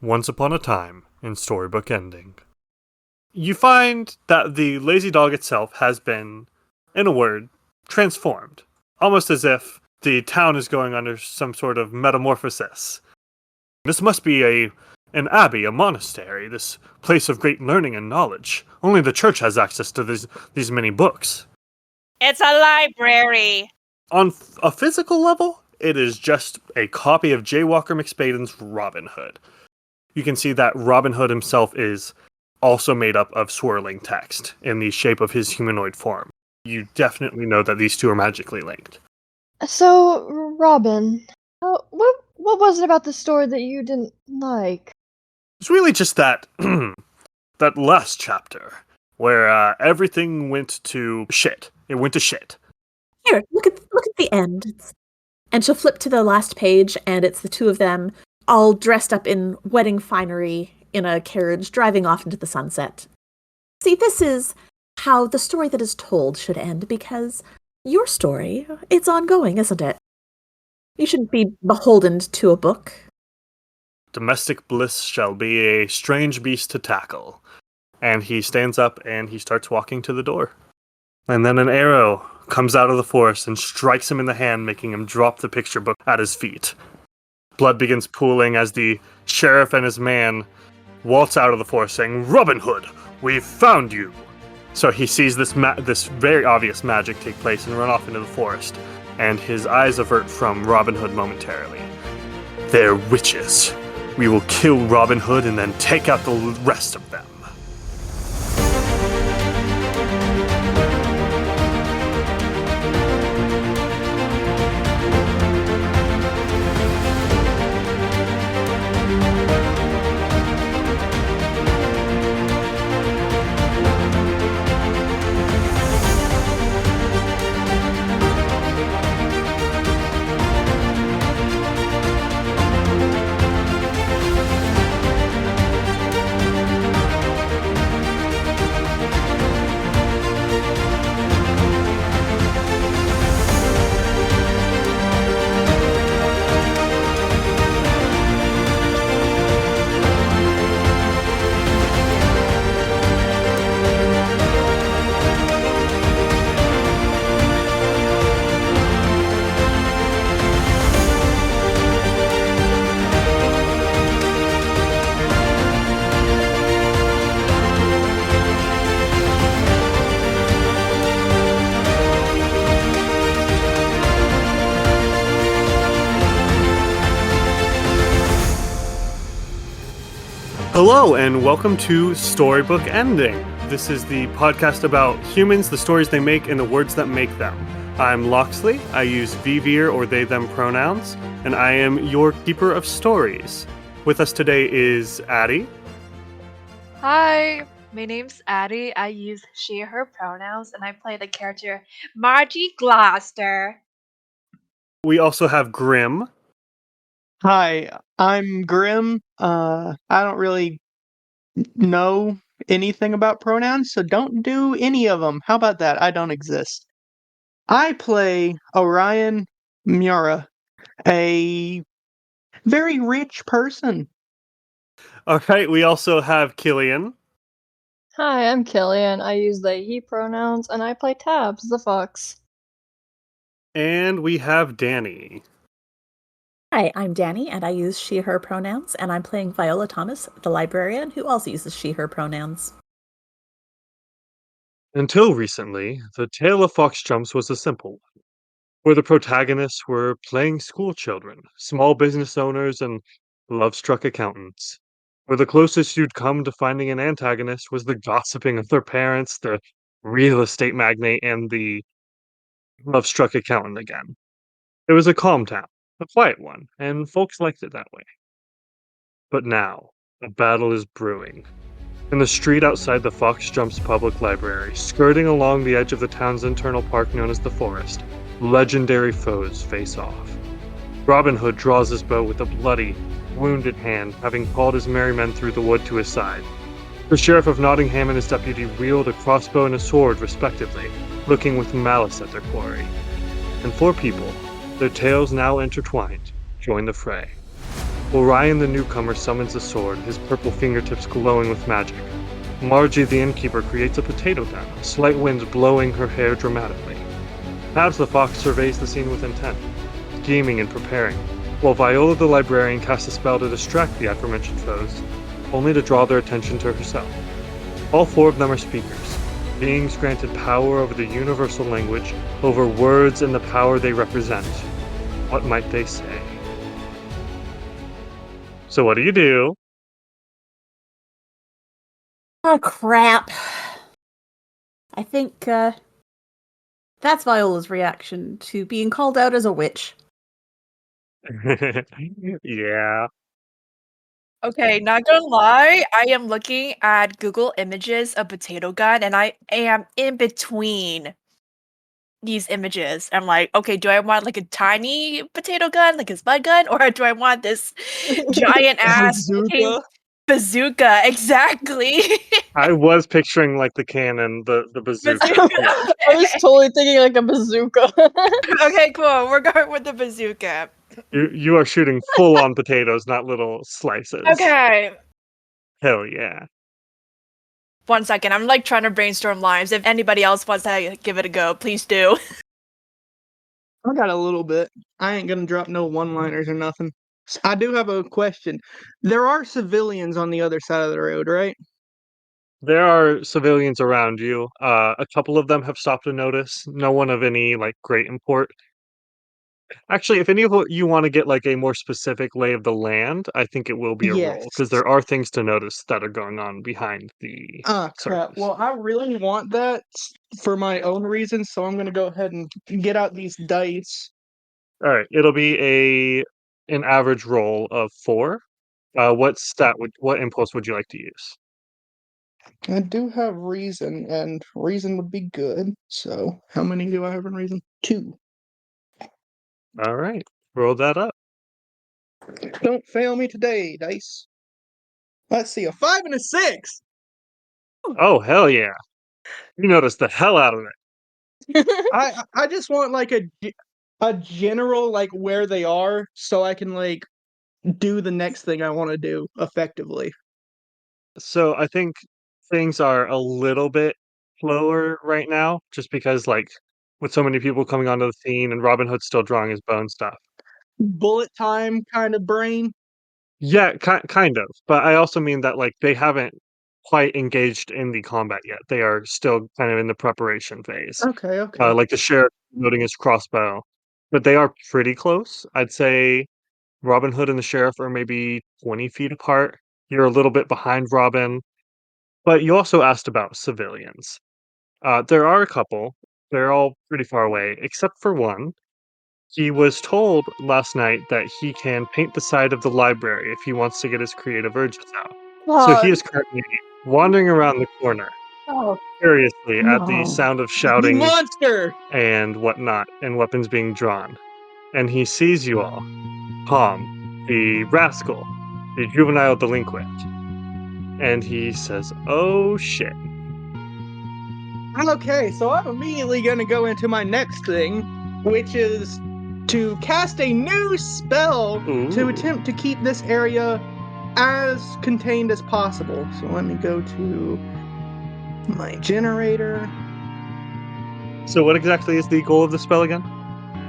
Once Upon a Time in Storybook Ending. You find that the lazy dog itself has been, in a word, transformed. Almost as if the town is going under some sort of metamorphosis. This must be an abbey, a monastery, this place of great learning and knowledge. Only the church has access to these many books. It's a library! On a physical level, it is just a copy of J. Walker McSpaden's Robin Hood. You can see that Robin Hood himself is also made up of swirling text in the shape of his humanoid form. You definitely know that these two are magically linked. So, Robin, what was it about the story that you didn't like? It's really just that that last chapter where everything went to shit. It went to shit. Here, look at the end. And she'll flip to the last page, and it's the two of them all dressed up in wedding finery in a carriage driving off into the sunset. See, this is how the story that is told should end, because your story, it's ongoing, isn't it? You shouldn't be beholden to a book. Domestic bliss shall be a strange beast to tackle. And he stands up and he starts walking to the door. And then an arrow comes out of the forest and strikes him in the hand, making him drop the picture book at his feet. Blood begins pooling as the sheriff and his man waltz out of the forest saying, "Robin Hood, we've found you!" So he sees this very obvious magic take place and run off into the forest, and his eyes avert from Robin Hood momentarily. "They're witches. We will kill Robin Hood and then take out the rest of them." Hello, and welcome to Storybook Ending. This is the podcast about humans, the stories they make, and the words that make them. I'm Loxley. I use VVer or they, them pronouns, and I am your keeper of stories. With us today is Addie. Hi, my name's Addie. I use she, her pronouns, and I play the character Margie Gloucester. We also have Grim. Hi, I'm Grim. I don't really know anything about pronouns, so don't do any of them. How about that? I don't exist. I play Orion Miura, a very rich person. All right, we also have Killian. Hi, I'm Killian. I use they, he pronouns, and I play Tabs, the fox. And we have Danny. Hi, I'm Danny, and I use she, her pronouns, and I'm playing Viola Thomas, the librarian, who also uses she, her pronouns. Until recently, the tale of Fox Jumps was a simple one, where the protagonists were playing school children, small business owners, and love-struck accountants. Where the closest you'd come to finding an antagonist was the gossiping of their parents, the real estate magnate, and the love-struck accountant again. It was a calm town, a quiet one, and folks liked it that way. But now, a battle is brewing. In the street outside the Fox Jumps Public Library, skirting along the edge of the town's internal park known as the Forest, legendary foes face off. Robin Hood draws his bow with a bloody, wounded hand, having called his merry men through the wood to his side. The Sheriff of Nottingham and his deputy wield a crossbow and a sword, respectively, looking with malice at their quarry. And 4 people, their tales now intertwined, join the fray. Orion the newcomer summons a sword, his purple fingertips glowing with magic. Margie the innkeeper creates a potato gun, slight winds blowing her hair dramatically. Tabs the fox surveys the scene with intent, scheming and preparing, while Viola the librarian casts a spell to distract the aforementioned foes, only to draw their attention to herself. All four of them are speakers, beings granted power over the universal language, over words and the power they represent. What might they say? So what do? Oh, crap. I think that's Viola's reaction to being called out as a witch. Yeah. Okay, not gonna lie, I am looking at Google Images of potato gun, and I am in between these images. I'm like, okay, do I want like a tiny potato gun, like a spud gun, or do I want this giant ass fucking Bazooka? bazooka? Exactly. I was picturing like the cannon, the bazooka. Bazooka. Yeah. I was totally thinking like a bazooka. Okay, cool. We're going with the bazooka. You are shooting full on potatoes, not little slices. Okay. Hell yeah. 1 second. I'm like trying to brainstorm lines. If anybody else wants to give it a go, please do. I got a little bit. I ain't gonna drop no one-liners or nothing. I do have a question. There are civilians on the other side of the road, right? There are civilians around you. A couple of them have stopped to notice. No one of any like great import. Actually, if any of you want to get like a more specific lay of the land, I think it will be a roll Yes. because there are things to notice that are going on behind the Ah, crap. surface. Well, I really want that for my own reasons, so I'm gonna go ahead and get out these dice. All right, it'll be an average roll of 4. What impulse would you like to use? I do have reason, and reason would be good. So, how many do I have in reason? 2. All right, roll that up. Don't fail me today, dice. Let's see, a 5 and a 6. Oh hell yeah! You noticed the hell out of it. I just want like a general like where they are, so I can like do the next thing I want to do effectively. So I think things are a little bit slower right now, just because like with so many people coming onto the scene and Robin Hood's still drawing his bone stuff. Bullet time kind of brain. Yeah, kind of. But I also mean that like they haven't quite engaged in the combat yet. They are still kind of in the preparation phase. Okay, okay. Like the sheriff loading his crossbow, but they are pretty close. I'd say Robin Hood and the sheriff are maybe 20 feet apart. You're a little bit behind Robin, but you also asked about civilians. There are a couple. They're all pretty far away, except for one. He was told last night that he can paint the side of the library if he wants to get his creative urges out. So he God. is currently wandering around the corner, Oh, furiously at the no. sound of You shouting monster! and whatnot, and weapons being drawn. And he sees you all. Tom, the rascal, the juvenile delinquent. And he says, "Oh shit." Okay, so I'm immediately gonna go into my next thing, which is to cast a new spell to Ooh. attempt to keep this area as contained as possible. So let me go to my generator So what exactly is the goal of the spell again?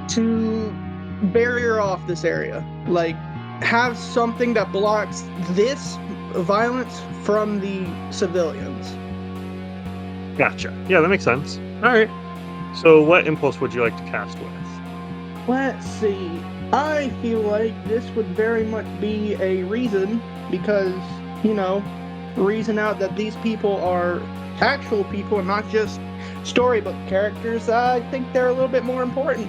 to barrier off this area. Like, have something that blocks this violence from the civilians. Gotcha. Yeah, that makes sense. All right. So what impulse would you like to cast with? Let's see. I feel like this would very much be a reason because, reason out that these people are actual people and not just storybook characters. I think they're a little bit more important,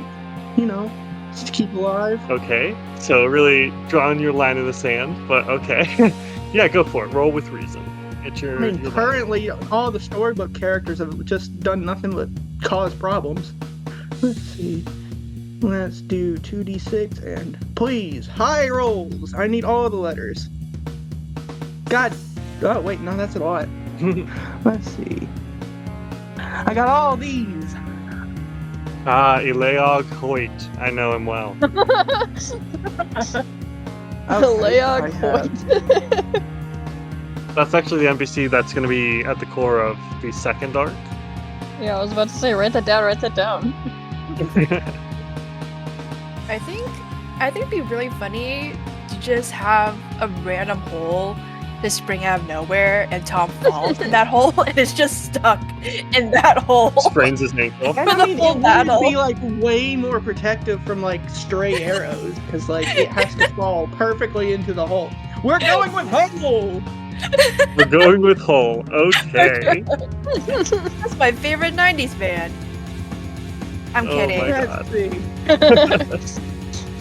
just to keep alive. Okay. So really drawing your line in the sand, but okay. Yeah, go for it. Roll with reason. Get your. I mean, your currently, all the storybook characters have just done nothing but cause problems. Let's see. Let's do 2d6 and please, high rolls. I need all the letters. God. Oh, wait, no, that's a lot. Let's see. I got all these. Eleog Hoyt. I know him well. Okay, Leia I have. Coit. That's actually the NPC that's going to be at the core of the second arc. Yeah, I was about to say, write that down, write that down. I think it'd be really funny to just have a random hole just spring out of nowhere and Tom falls in that hole and is just stuck in that hole. Sprains his ankle. And For the it full would battle. be like way more protective from like stray arrows because like it has to fall perfectly into the hole. We're going with hole. We're going with Hull. Okay. That's my favorite 90s band. I'm Oh kidding. my Let's see.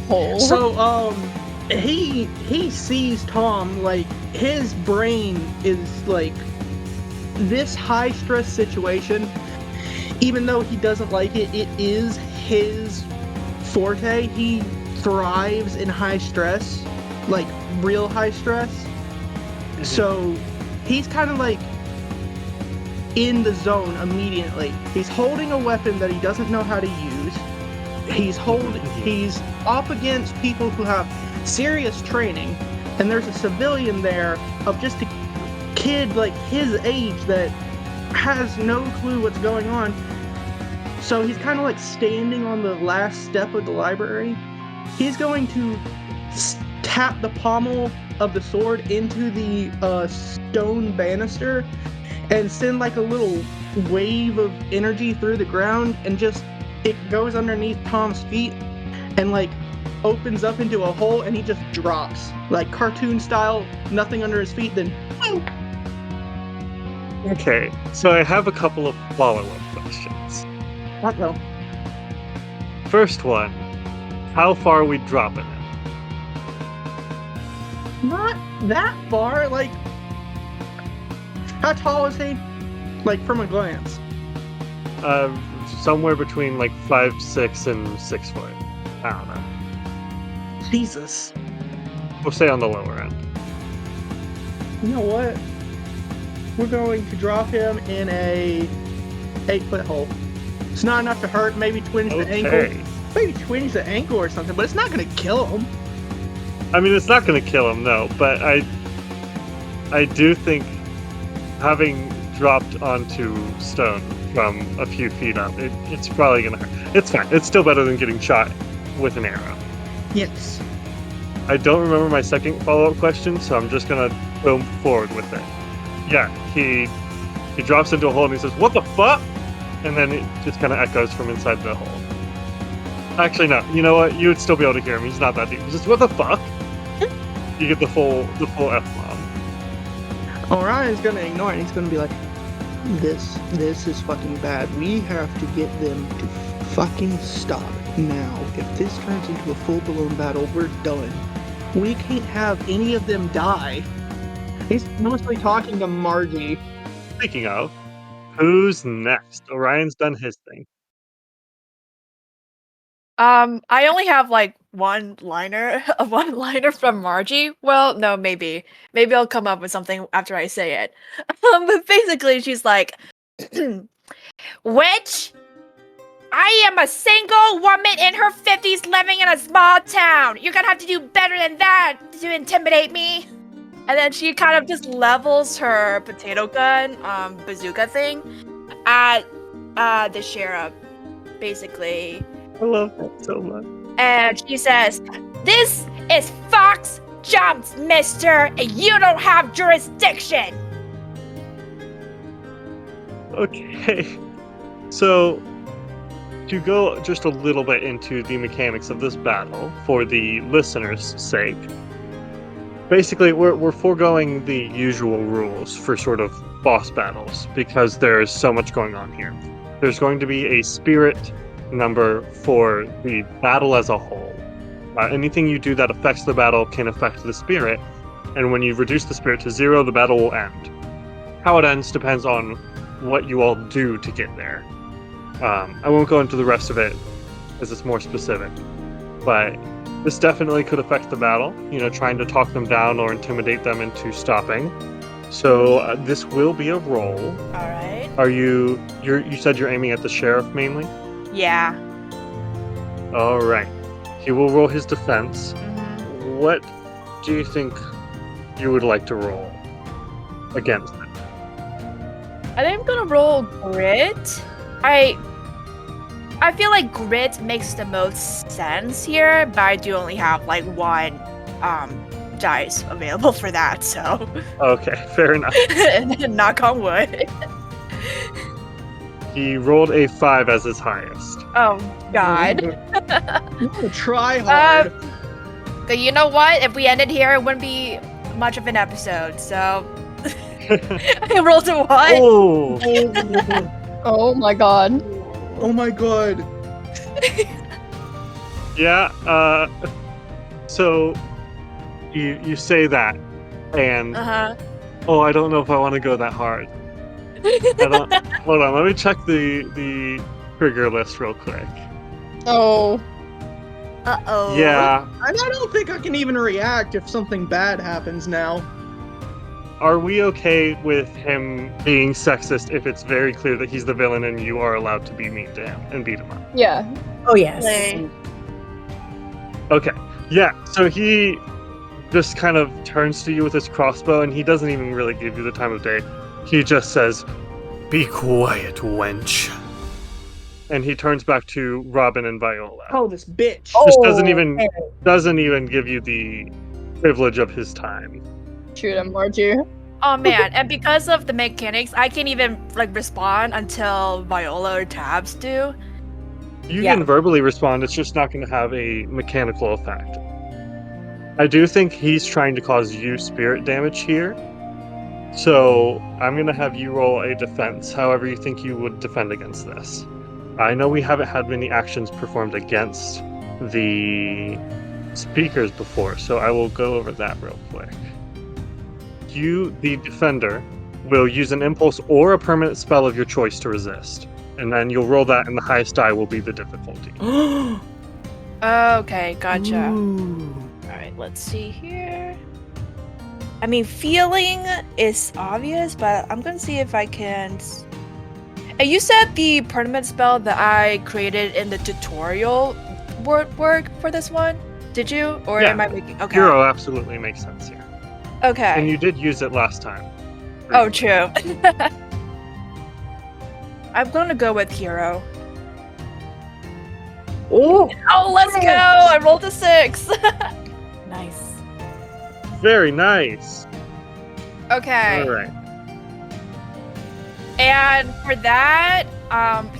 Hole. So he sees Tom like his brain is like this high stress situation. Even though he doesn't like it, it is his forte. He thrives in high stress, like real high stress. So he's kind of like in the zone immediately. He's holding a weapon that he doesn't know how to use. He's up against people who have serious training, and there's a civilian there of just a kid like his age that has no clue what's going on. So he's kind of like standing on the last step of the library. He's going to tap the pommel of the sword into the stone banister and send like a little wave of energy through the ground, and just it goes underneath Tom's feet and like opens up into a hole, and he just drops like cartoon style, nothing under his feet, then Okay, so I have a couple of follow-up questions. uh-oh. First one, how far are we dropping it? Not that far. Like, how tall is he? Like, from a glance. Somewhere between like 5'6" and 6 foot. I don't know. Jesus. We'll say on the lower end. You know what? We're going to drop him in a 8-foot hole. It's not enough to hurt. Maybe twinge the ankle. Okay. Maybe twinge the ankle or something, but it's not going to kill him. I mean, it's not going to kill him, no, but I do think having dropped onto stone from a few feet up, it's probably going to hurt. It's fine. It's still better than getting shot with an arrow. Yes. I don't remember my second follow-up question, so I'm just going to go forward with it. Yeah, he drops into a hole and he says, "What the fuck?" And then it just kind of echoes from inside the hole. Actually, no. You know what? You would still be able to hear him. He's not that deep. He's just, "What the fuck?" You get the full F-bomb. Orion's going to ignore it. He's going to be like, This is fucking bad. We have to get them to fucking stop now. If this turns into a full-blown battle, we're done. We can't have any of them die. He's mostly talking to Margie. Speaking of, who's next? Orion's done his thing. I only have like one liner from Margie. Well, no, maybe I'll come up with something after I say it. But basically, she's like, "Which I am a single woman in her 50s living in a small town. You're gonna have to do better than that to intimidate me." And then she kind of just levels her potato gun, bazooka thing at the sheriff, basically. I love that so much. And she says, "This is Fox Jumps, mister, and you don't have jurisdiction." Okay. So, to go just a little bit into the mechanics of this battle, for the listeners' sake, basically we're foregoing the usual rules for sort of boss battles, because there's so much going on here. There's going to be a spirit number for the battle as a whole. Anything you do that affects the battle can affect the spirit, and when you reduce the spirit to 0, the battle will end. How it ends depends on what you all do to get there. I won't go into the rest of it, as it's more specific, but this definitely could affect the battle, trying to talk them down or intimidate them into stopping. So this will be a roll. All right. You said you're aiming at the sheriff mainly? Yeah. All right. He will roll his defense. Mhm. What do you think you would like to roll against it? I think I'm gonna roll grit. I feel like grit makes the most sense here, but I do only have like one dice available for that, so Okay, fair enough. knock on wood. He rolled a 5 as his highest. Oh god. Try hard. But you know what? If we ended here, it wouldn't be much of an episode, so I rolled a 1. Oh, Oh my god. Oh my god. yeah. So you say that, and Uh-huh. oh, I don't know if I want to go that hard. Hold on, let me check the trigger list real quick. Oh. Uh-oh. Yeah, I don't think I can even react if something bad happens now. are we okay with him being sexist if it's very clear that he's the villain and you are allowed to be mean to him and beat him up? Yeah. Oh yes. Play. Okay, yeah, so he just kind of turns to you with his crossbow and he doesn't even really give you the time of day. He just says, "Be quiet, wench." And he turns back to Robin and Viola. Oh, this bitch. Just doesn't even okay. give you the privilege of his time. Shoot him, Margie. Oh man, and because of the mechanics, I can't even like respond until Viola or Tabs do. You Yeah. can verbally respond, it's just not going to have a mechanical effect. I do think he's trying to cause you spirit damage here. So I'm going to have you roll a defense, however you think you would defend against this. I know we haven't had many actions performed against the speakers before, so I will go over that real quick. You, the defender, will use an impulse or a permanent spell of your choice to resist. And then you'll roll that, and the highest die will be the difficulty. Okay, gotcha. Ooh. Alright, let's see here. I mean, feeling is obvious, but I'm gonna see if I can. And you said the permanent spell that I created in the tutorial would work for this one? Did you? Or Yeah. am I making. Okay. Hero absolutely makes sense here. Okay. And you did use it last time. Oh, true. I'm gonna go with hero. Oh, Oh, let's go! I rolled a 6. Nice. Very nice. Okay. All right. And for that,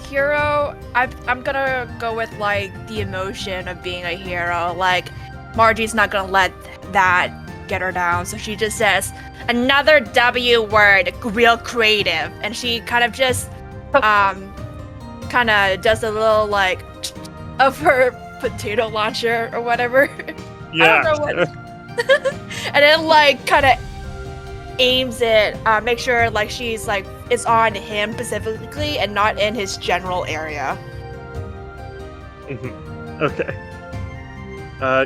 hero, I'm gonna go with like the emotion of being a hero. Like, Margie's not gonna let that get her down, so she just says another W word, real creative, and she kind of just kind of does a little like of her potato launcher or whatever. Yeah. I don't know what. And then like kind of aims it, make sure like she's like it's on him specifically and not in his general area. Okay.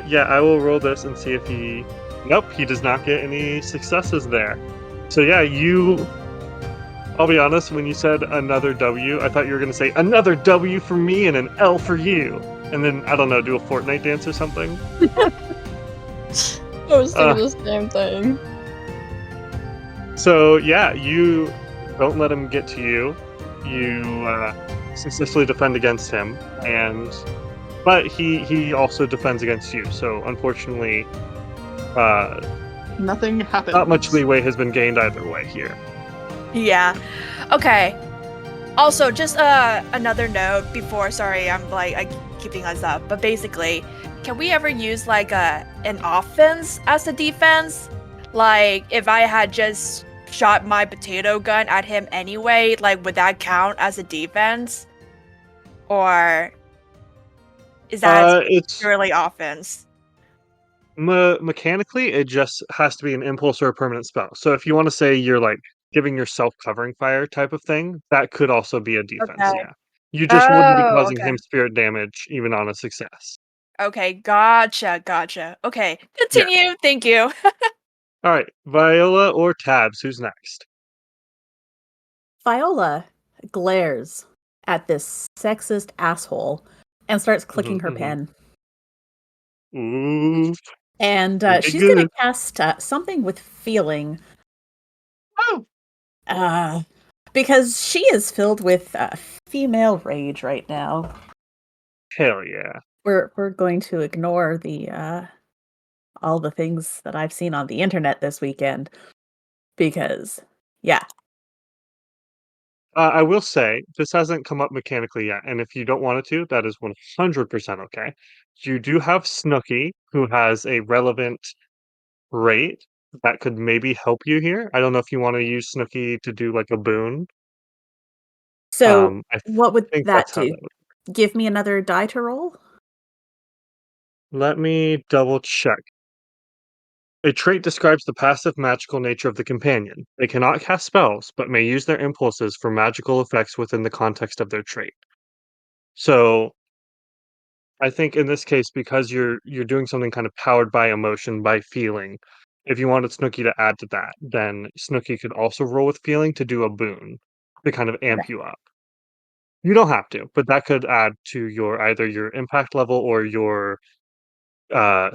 Yeah, I will roll this and see if he. Nope, he does not get any successes there. So yeah, I'll be honest, when you said another W, I thought you were going to say another W for me and an L for you. And then, I don't know, do a Fortnite dance or something? I was thinking the same thing. So yeah, you don't let him get to you. You successfully defend against him, but he also defends against you. So unfortunately, nothing happened. not much leeway has been gained either way here. Yeah. Okay. Also, just another note before. Sorry, I'm keeping us up. But basically, can we ever use like an offense as a defense? Like, if I had just shot my potato gun at him anyway, like, would that count as a defense? Or is that It's purely offense? mechanically, it just has to be an impulse or a permanent spell. So if you want to say you're like giving yourself covering fire type of thing, that could also be a defense. Okay. Yeah, you just wouldn't be Oh, causing okay. him spirit damage even on a success. Okay, gotcha. Okay, continue. Thank you. All right, Viola or Tabs, who's next? Viola glares at this sexist asshole and starts clicking her Mhm. pen. Ooh. And Pretty she's going to good. cast something with feeling. Oh, Because she is filled with female rage right now. Hell yeah. We're going to ignore the all the things that I've seen on the internet this weekend because yeah. I will say, this hasn't come up mechanically yet, and if you don't want it to, that is 100% okay. You do have Snooky, who has a relevant rate that could maybe help you here. I don't know if you want to use Snooky to do like a boon. So I what would think that that's how do? that would. Give me another die to roll? Let me double check. A trait describes the passive magical nature of the companion. They cannot cast spells, but may use their impulses for magical effects within the context of their trait. So I think in this case, because you're doing something kind of powered by emotion, by feeling, if you wanted Snooky to add to that, then Snooky could also roll with feeling to do a boon to kind of Okay. amp you up. You don't have to, but that could add to your either your impact level or your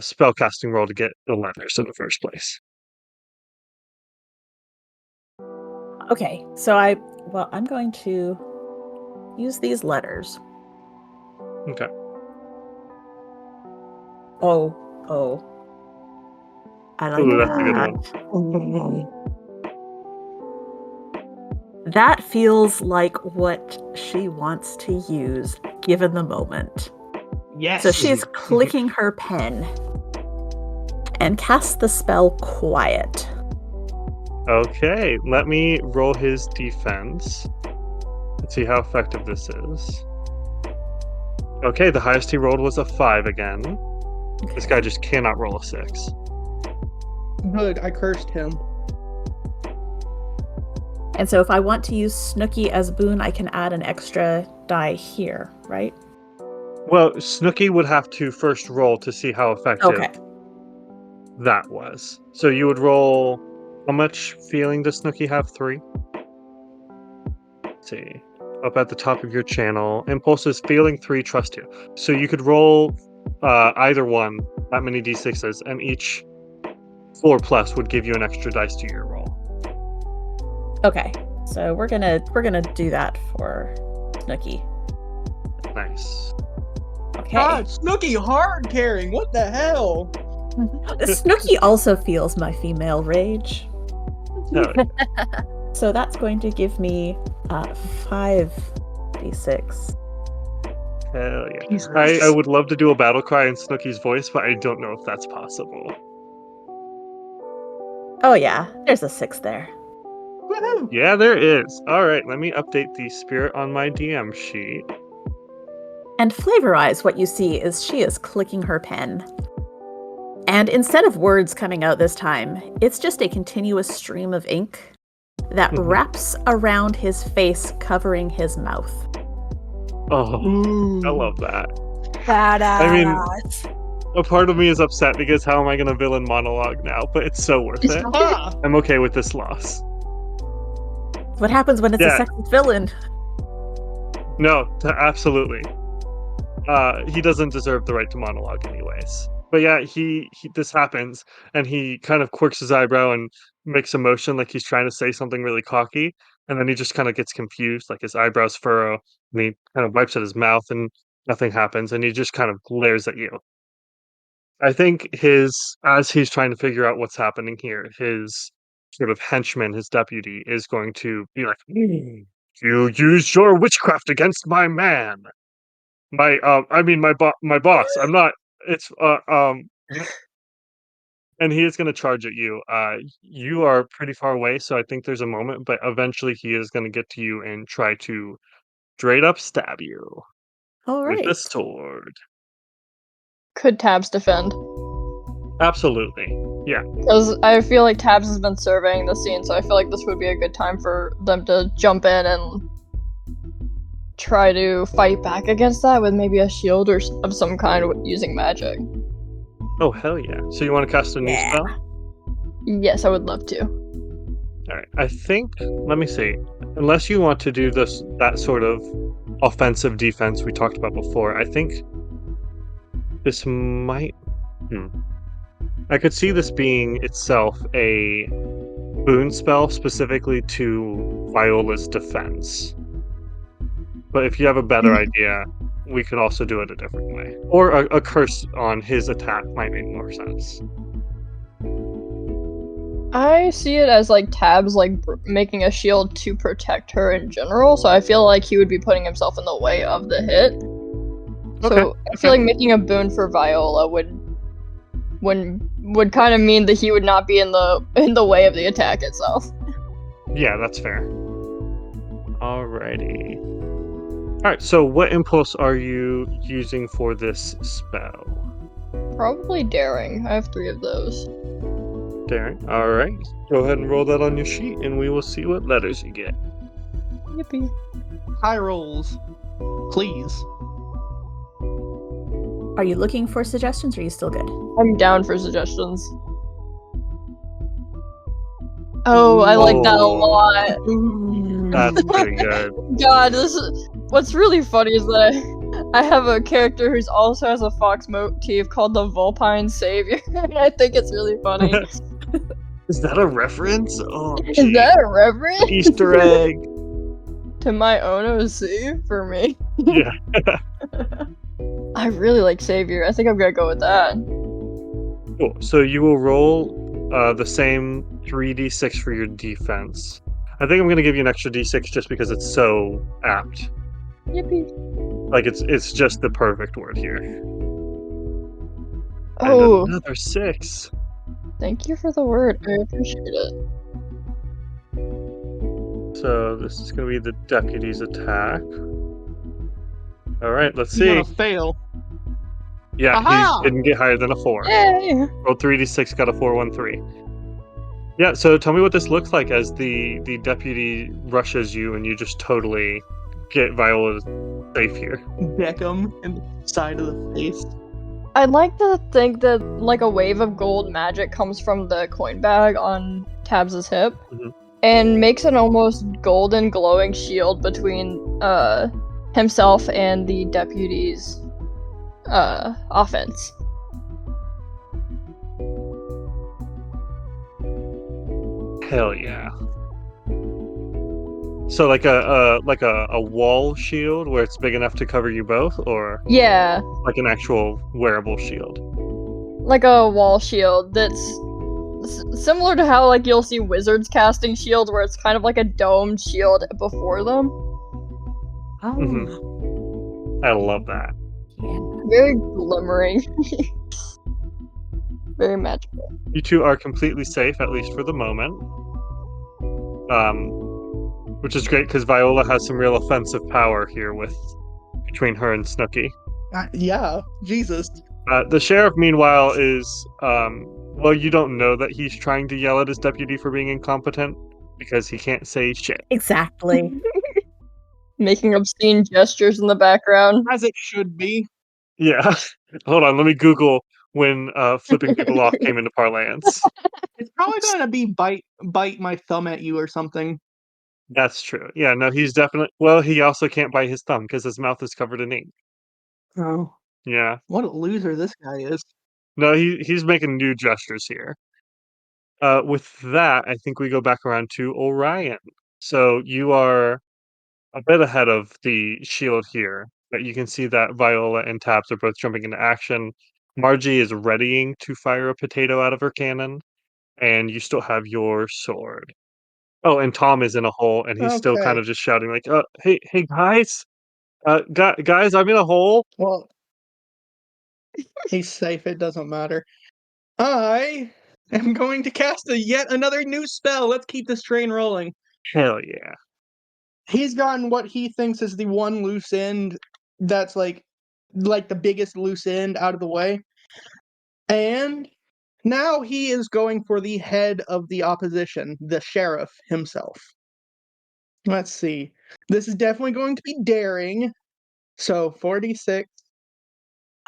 spell casting roll to get the letters in the first place. Okay. So I'm going to use these letters. Okay. Oh. I like Ooh, that's a good that. one. That feels like what she wants to use given the moment. yes. So she's clicking her pen and casts the spell Quiet. Okay, let me roll his defense. Let's see how effective this is. Okay, the highest he rolled was a 5 again. This guy just cannot roll a 6. Good. I cursed him. And so if I want to use Snooky as boon, I can add an extra die here, right? Well, Snooky would have to first roll to see how effective Okay. that was. So you would roll. How much feeling does Snooky have? 3? Let's see. Up at the top of your channel. Impulse is feeling 3, trust 2. So you could roll either one, that many d6s, and each 4+ would give you an extra dice to your roll. Okay. So we're gonna do that for Snooky. Nice. Okay. God, Snooky hard carrying. What the hell? Snooky also feels my female rage. Hell yeah. So that's going to give me 5d6. Hell yeah. Jesus. I would love to do a battle cry in Snooky's voice, but I don't know if that's possible. Oh yeah, there's a 6 there. Woohoo! Yeah, there is. Alright, let me update the spirit on my DM sheet. And Flavorize, what you see is she is clicking her pen. And instead of words coming out this time, it's just a continuous stream of ink that wraps around his face, covering his mouth. Oh, Ooh. I love that. Badass. I mean, a part of me is upset because how am I going to villain monologue now? But it's so worth it. Ah, I'm okay with this loss. What happens when it's a Yeah. sexist villain? No, absolutely. He doesn't deserve the right to monologue anyways. But yeah, he this happens, and he kind of quirks his eyebrow and makes a motion like he's trying to say something really cocky, and then he just kind of gets confused, like his eyebrows furrow, and he kind of wipes at his mouth, and nothing happens, and he just kind of glares at you. I think as he's trying to figure out what's happening here, his sort of henchman, his deputy, is going to be like, "You used your witchcraft against my man. My boss. I'm not. It's and he is going to charge at you. You are pretty far away, so I think there's a moment, but eventually he is going to get to you and try to straight up stab you All with right. a sword. Could Tabs defend? Absolutely, yeah. Because I feel like Tabs has been surveying the scene, so I feel like this would be a good time for them to jump in and try to fight back against that with maybe a shield or of some kind using magic. Oh hell yeah! So you want to cast a new Yeah. spell? Yes, I would love to. All right. I think. Let me see. Unless you want to do that sort of offensive defense we talked about before, I think this might. I could see this being itself a boon spell specifically to Viola's defense. But if you have a better idea, we could also do it a different way. Or a curse on his attack might make more sense. I see it as like Tabs like making a shield to protect her in general, so I feel like he would be putting himself in the way of the hit. So I feel like making a boon for Viola would kind of mean that he would not be in the way of the attack itself. Yeah, that's fair. Alrighty. Alright, so what impulse are you using for this spell? Probably daring. I have 3 of those. Daring. Alright. Go ahead and roll that on your sheet and we will see what letters you get. Yippee. High rolls, please. Are you looking for suggestions or are you still good? I'm down for suggestions. Oh, I like that a lot. That's pretty good. God, what's really funny is that I have a character who also has a fox motif called the Vulpine Savior, and I think it's really funny. Is that a reference? Oh, Is gee. that a reference? Easter egg. To my own OC for me. Yeah. I really like Savior. I think I'm gonna go with that. Cool. So you will roll the same 3d6 for your defense. I think I'm gonna give you an extra d6 just because it's so apt. Yippee. Like it's just the perfect word here. Oh, And another 6. thank you for the word. I appreciate it. So this is gonna be the deputy's attack. All right, let's He's see. gonna fail. Yeah, Aha! he didn't get higher than a 4. Yay! Rolled 3d6, got a 413. Yeah, so tell me what this looks like as the deputy rushes you and you just totally get Viola safe here. Deck him in the side of the face. I'd like to think that like a wave of gold magic comes from the coin bag on Tabs' hip Mhm. and makes an almost golden glowing shield between himself and the deputy's offense. Hell yeah. So like a wall shield where it's big enough to cover you both, or Yeah, like an actual wearable shield? like a wall shield that's similar to how like you'll see wizards casting shields where it's kind of like a domed shield before them. Oh, Mhm. I love that. yeah. Very glimmering. Very magical. You two are completely safe, at least for the moment. Which is great because Viola has some real offensive power here between her and Snooky. Yeah, Jesus. The sheriff, meanwhile, is well, you don't know that he's trying to yell at his deputy for being incompetent because he can't say shit. Exactly. Making obscene gestures in the background. As it should be. Yeah. Hold on, let me Google when flipping people off came into parlance. It's probably gonna be bite my thumb at you or something. That's true. Yeah, no, he's definitely. Well, he also can't bite his thumb because his mouth is covered in ink. Oh, Yeah. what a loser this guy is. No, he's making new gestures here. With that, I think we go back around to Orion. So you are a bit ahead of the shield here, but you can see that Viola and Tabs are both jumping into action. Margie is readying to fire a potato out of her cannon, and you still have your sword. Oh, and Tom is in a hole, and he's still kind Okay. of just shouting like, hey guys, guys, I'm in a hole." Well, he's safe. It doesn't matter. I am going to cast yet another new spell. Let's keep this train rolling. Hell yeah! He's gotten what he thinks is the one loose end that's like the biggest loose end out of the way. And now he is going for the head of the opposition, the sheriff himself. Let's see. This is definitely going to be daring. So 46.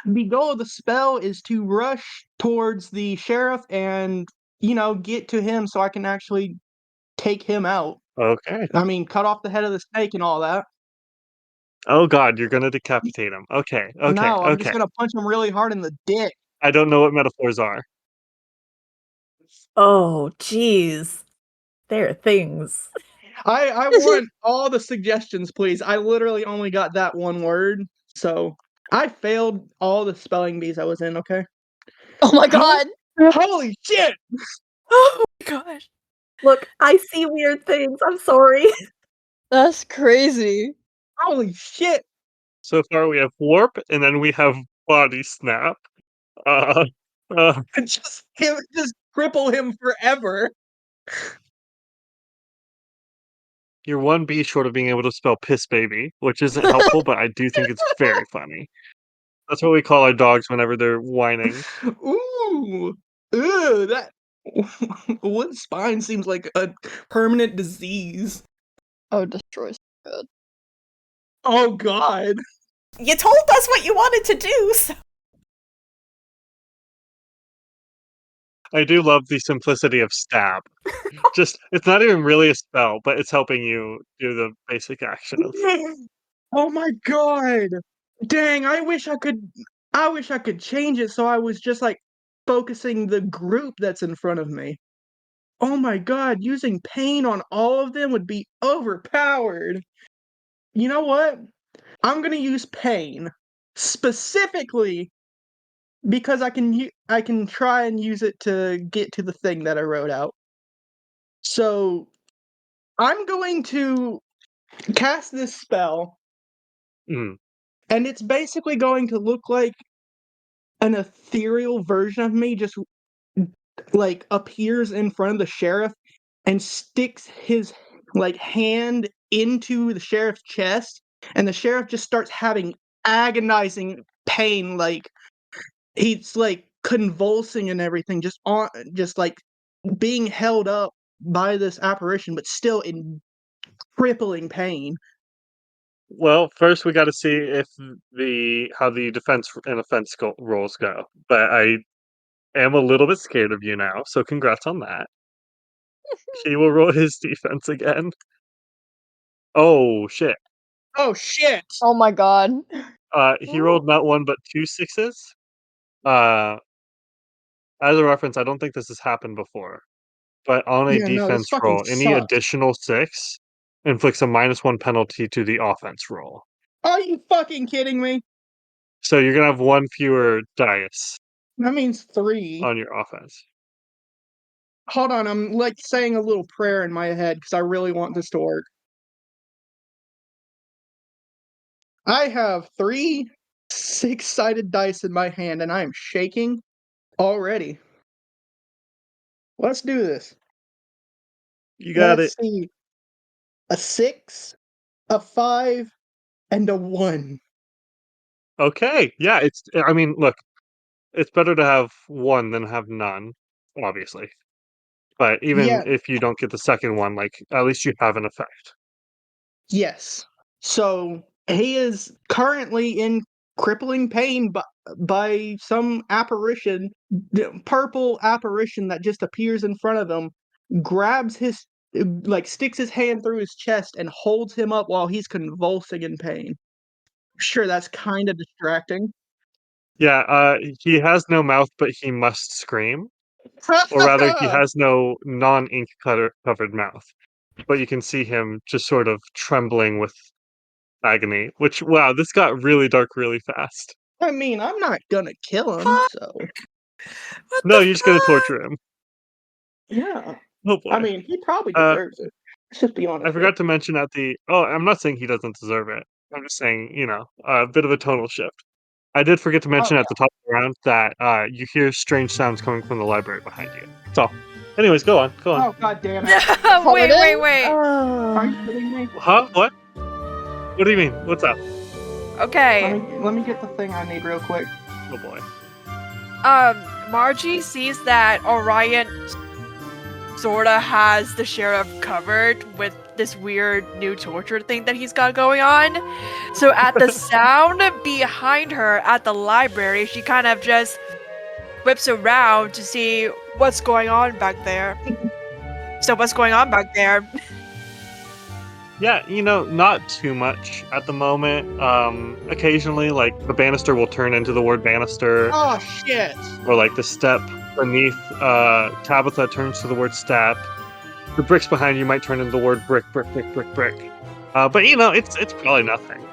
The goal of the spell is to rush towards the sheriff and, get to him so I can actually take him out. Okay. I mean, cut off the head of the snake and all that. Oh God, you're gonna decapitate him. Okay. No, I'm just Okay. gonna punch him really hard in the dick. I don't know what metaphors are. Oh, jeez. There are things. I want all the suggestions, please. I literally only got that one word, so I failed all the spelling bees I was in, okay? Oh my How- god! Holy shit! Oh my gosh. Look, I see weird things. I'm sorry. That's crazy. Holy shit! So far, we have warp, and then we have body snap. Uh, uh, Just cripple him forever. you're one B short of being able to spell piss baby, which isn't helpful, but I do think it's very funny. That's what we call our dogs whenever they're whining. Ooh. Ew, that wood spine seems like a permanent disease. Oh, destroys good. Oh god. You told us what you wanted to do, so. I do love the simplicity of stab. Just, it's not even really a spell, but it's helping you do the basic action of. Oh my god. Dang, I wish I could change it so I was just like focusing the group that's in front of me. Oh my god, using pain on all of them would be overpowered. You know what? I'm gonna use pain specifically because I can try and use it to get to the thing that I wrote out. So I'm going to cast this spell, Mm. and it's basically going to look like an ethereal version of me just like appears in front of the sheriff and sticks his like hand into the sheriff's chest, and the sheriff just starts having agonizing pain, like he's like convulsing and everything, just like being held up by this apparition, but still in crippling pain. Well, first we got to see if how the defense and offense rolls go. But I am a little bit scared of you now, so congrats on that. He will roll his defense again. Oh shit! Oh shit! Oh my god. He rolled not one but two sixes. Uh, as a reference, I don't think this has happened before. But on a Yeah, no, this defense fucking roll, any sucks. additional six inflicts a -1 penalty to the offense roll. Are you fucking kidding me? So you're gonna have one fewer dice That means 3. on your offense. Hold on, I'm like saying a little prayer in my head because I really want this to work. I have 3 6-sided dice in my hand and I am shaking already. Let's do this. You got it. Let's see. A 6, a 5, and a 1. Okay. Yeah, it's I mean, look, it's better to have one than have none, obviously. But even Yeah, if you don't get the second one, like at least you have an effect. yes. So he is currently in crippling pain by some apparition, the purple apparition that just appears in front of him, grabs his, like, sticks his hand through his chest and holds him up while he's convulsing in pain. Sure, that's kind of distracting. Yeah, he has no mouth, but he must scream. Or rather, he has no non-ink covered mouth. But you can see him just sort of trembling with agony. Which, wow, this got really dark really fast. I mean, I'm not gonna kill him, so What No, the you're just gonna fuck? torture him. yeah. Oh I boy. mean, he probably Uh, deserves it. Let's just be I honest here. forgot to mention at the. Oh, I'm not saying he doesn't deserve it. I'm just saying, a bit of a tonal shift. I did forget to Oh mention at the top of the round that you hear strange sounds coming from the library behind you. So, anyways, go on, go on. oh god damn it. Wait, wait, Pardon? wait. Are you Oh. kidding me? Huh? What? What do you mean? What's up? Okay. Let me get the thing I need real quick. Oh boy. Margie sees that Orion sorta has the sheriff covered with this weird new torture thing that he's got going on. So at the sound behind her at the library, she kind of just whips around to see what's going on back there. So what's going on back there? Yeah, not too much at the moment. Occasionally, like, the banister will turn into the word banister, Oh shit! or like the step beneath Tabitha turns to the word step. The bricks behind you might turn into the word brick, brick, brick, brick, brick. But it's probably nothing.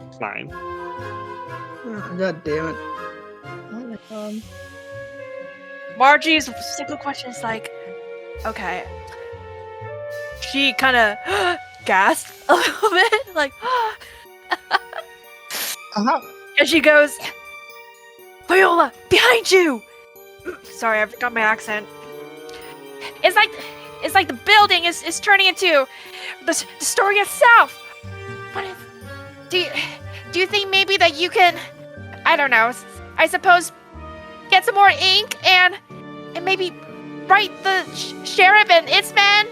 It's fine. Oh, God damn it! Oh my god. Margie's single question is like, okay. She kind of gasps a little bit, like, Uh-huh. and she goes, Viola, behind you! Sorry, I forgot my accent. It's like the building is turning into the story itself. What if, do you, do you think maybe that you can, I don't know, I suppose, get some more ink and maybe write the sheriff and its men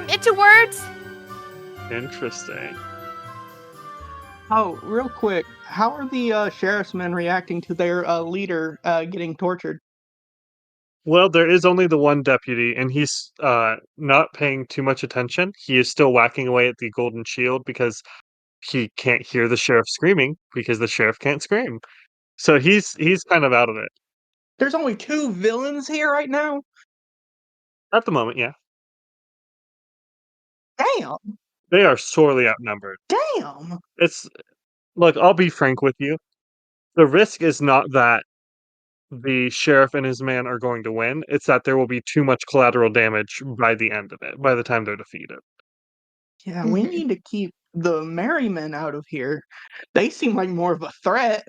into words? Interesting. Oh, real quick, how are the sheriff's men reacting to their leader getting tortured? Well, there is only the one deputy, and he's not paying too much attention. He is still whacking away at the golden shield because he can't hear the sheriff screaming because the sheriff can't scream. So he's kind of out of it There's only 2 villains here right now. at the moment. Yeah, Damn! they are sorely outnumbered. Damn! It's Look, I'll be frank with you. The risk is not that the sheriff and his man are going to win. It's that there will be too much collateral damage by the end of it, by the time they're defeated. Yeah, we Mhm. need to keep the Merrymen out of here. They seem like more of a threat.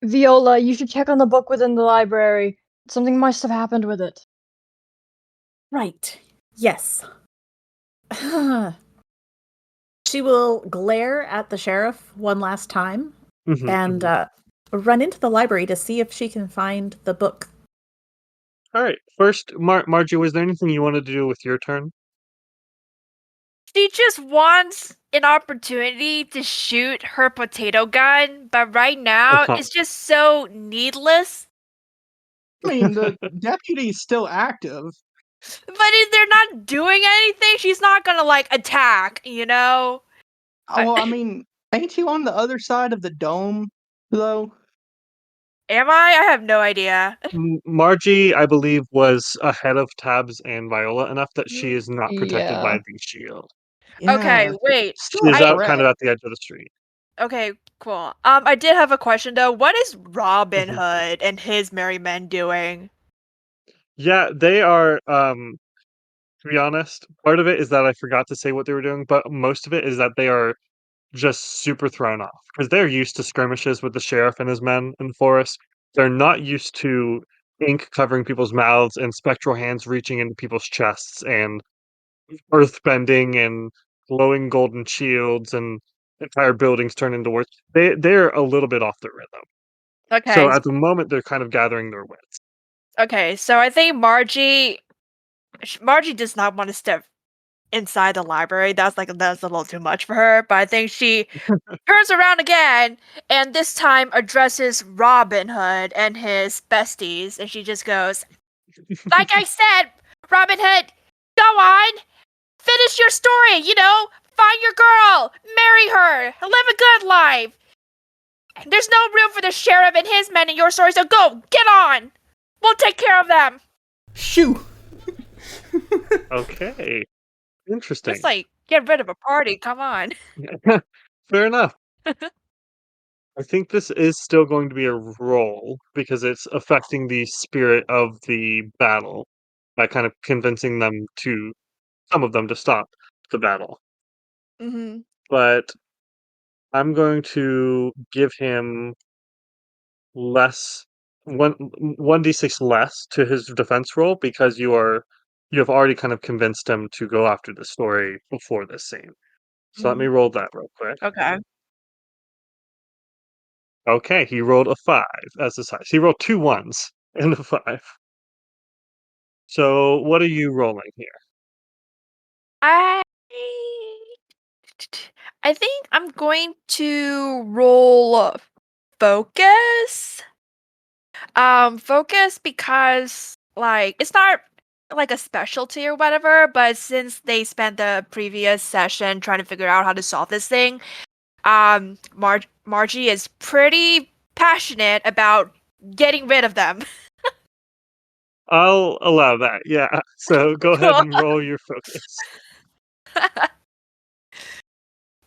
Viola, you should check on the book within the library. Something must have happened with it. Right. Yes. She will glare at the sheriff one last time Mhm, and mhm. run into the library to see if she can find the book. All right. First, Margie, was there anything you wanted to do with your turn? She just wants an opportunity to shoot her potato gun, but right now Uh-huh. it's just so needless. I mean, the deputy's still active. But if they're not doing anything, she's not gonna like attack, you know? Oh, well, I mean, ain't you on the other side of the dome, though? Am I? I have no idea. Margie, I believe, was ahead of Tabs and Viola enough that she is not protected by Yeah. the shield. Okay, Yeah, wait. She still a is I out kind threat. of at the edge of the street. Okay, cool. I did have a question though. What is Robin Mhm. Hood and his merry men doing? Yeah, they are, to be honest, part of it is that I forgot to say what they were doing, but most of it is that they are just super thrown off because they're used to skirmishes with the sheriff and his men in the forest. They're not used to ink covering people's mouths and spectral hands reaching into people's chests and earthbending and glowing golden shields and entire buildings turn into words. They're a little bit off the rhythm. So Okay, at the moment they're kind of gathering their wits. okay. So I think Margie does not want to step inside the library. That's a little too much for her. But I think she turns around again and this time addresses Robin Hood and his besties, and she just goes, "Like I said, Robin Hood, go on, finish your story. Find your girl, marry her, live a good life. There's no room for the sheriff and his men in your story, so go, get on. We'll take care of them." Shoo! Okay. Just Interesting. like get rid of a party. Come on. Fair enough. I think this is still going to be a roll because it's affecting the spirit of the battle by kind of convincing some of them to stop the battle. Mm-hmm. But I'm going to give him less one d6 less to his defense roll because you have already kind of convinced him to go after the story before this scene. So let Mm-hmm. me roll that real quick. Okay. Okay, he rolled a 5 as his size. He rolled 2 ones and a 5. So what are you rolling here? I I think I'm going to roll focus. Focus because like it's not like a specialty or whatever, but since they spent the previous session trying to figure out how to solve this thing, Margie is pretty passionate about getting rid of them. I'll allow that. Yeah. So go ahead and roll your focus.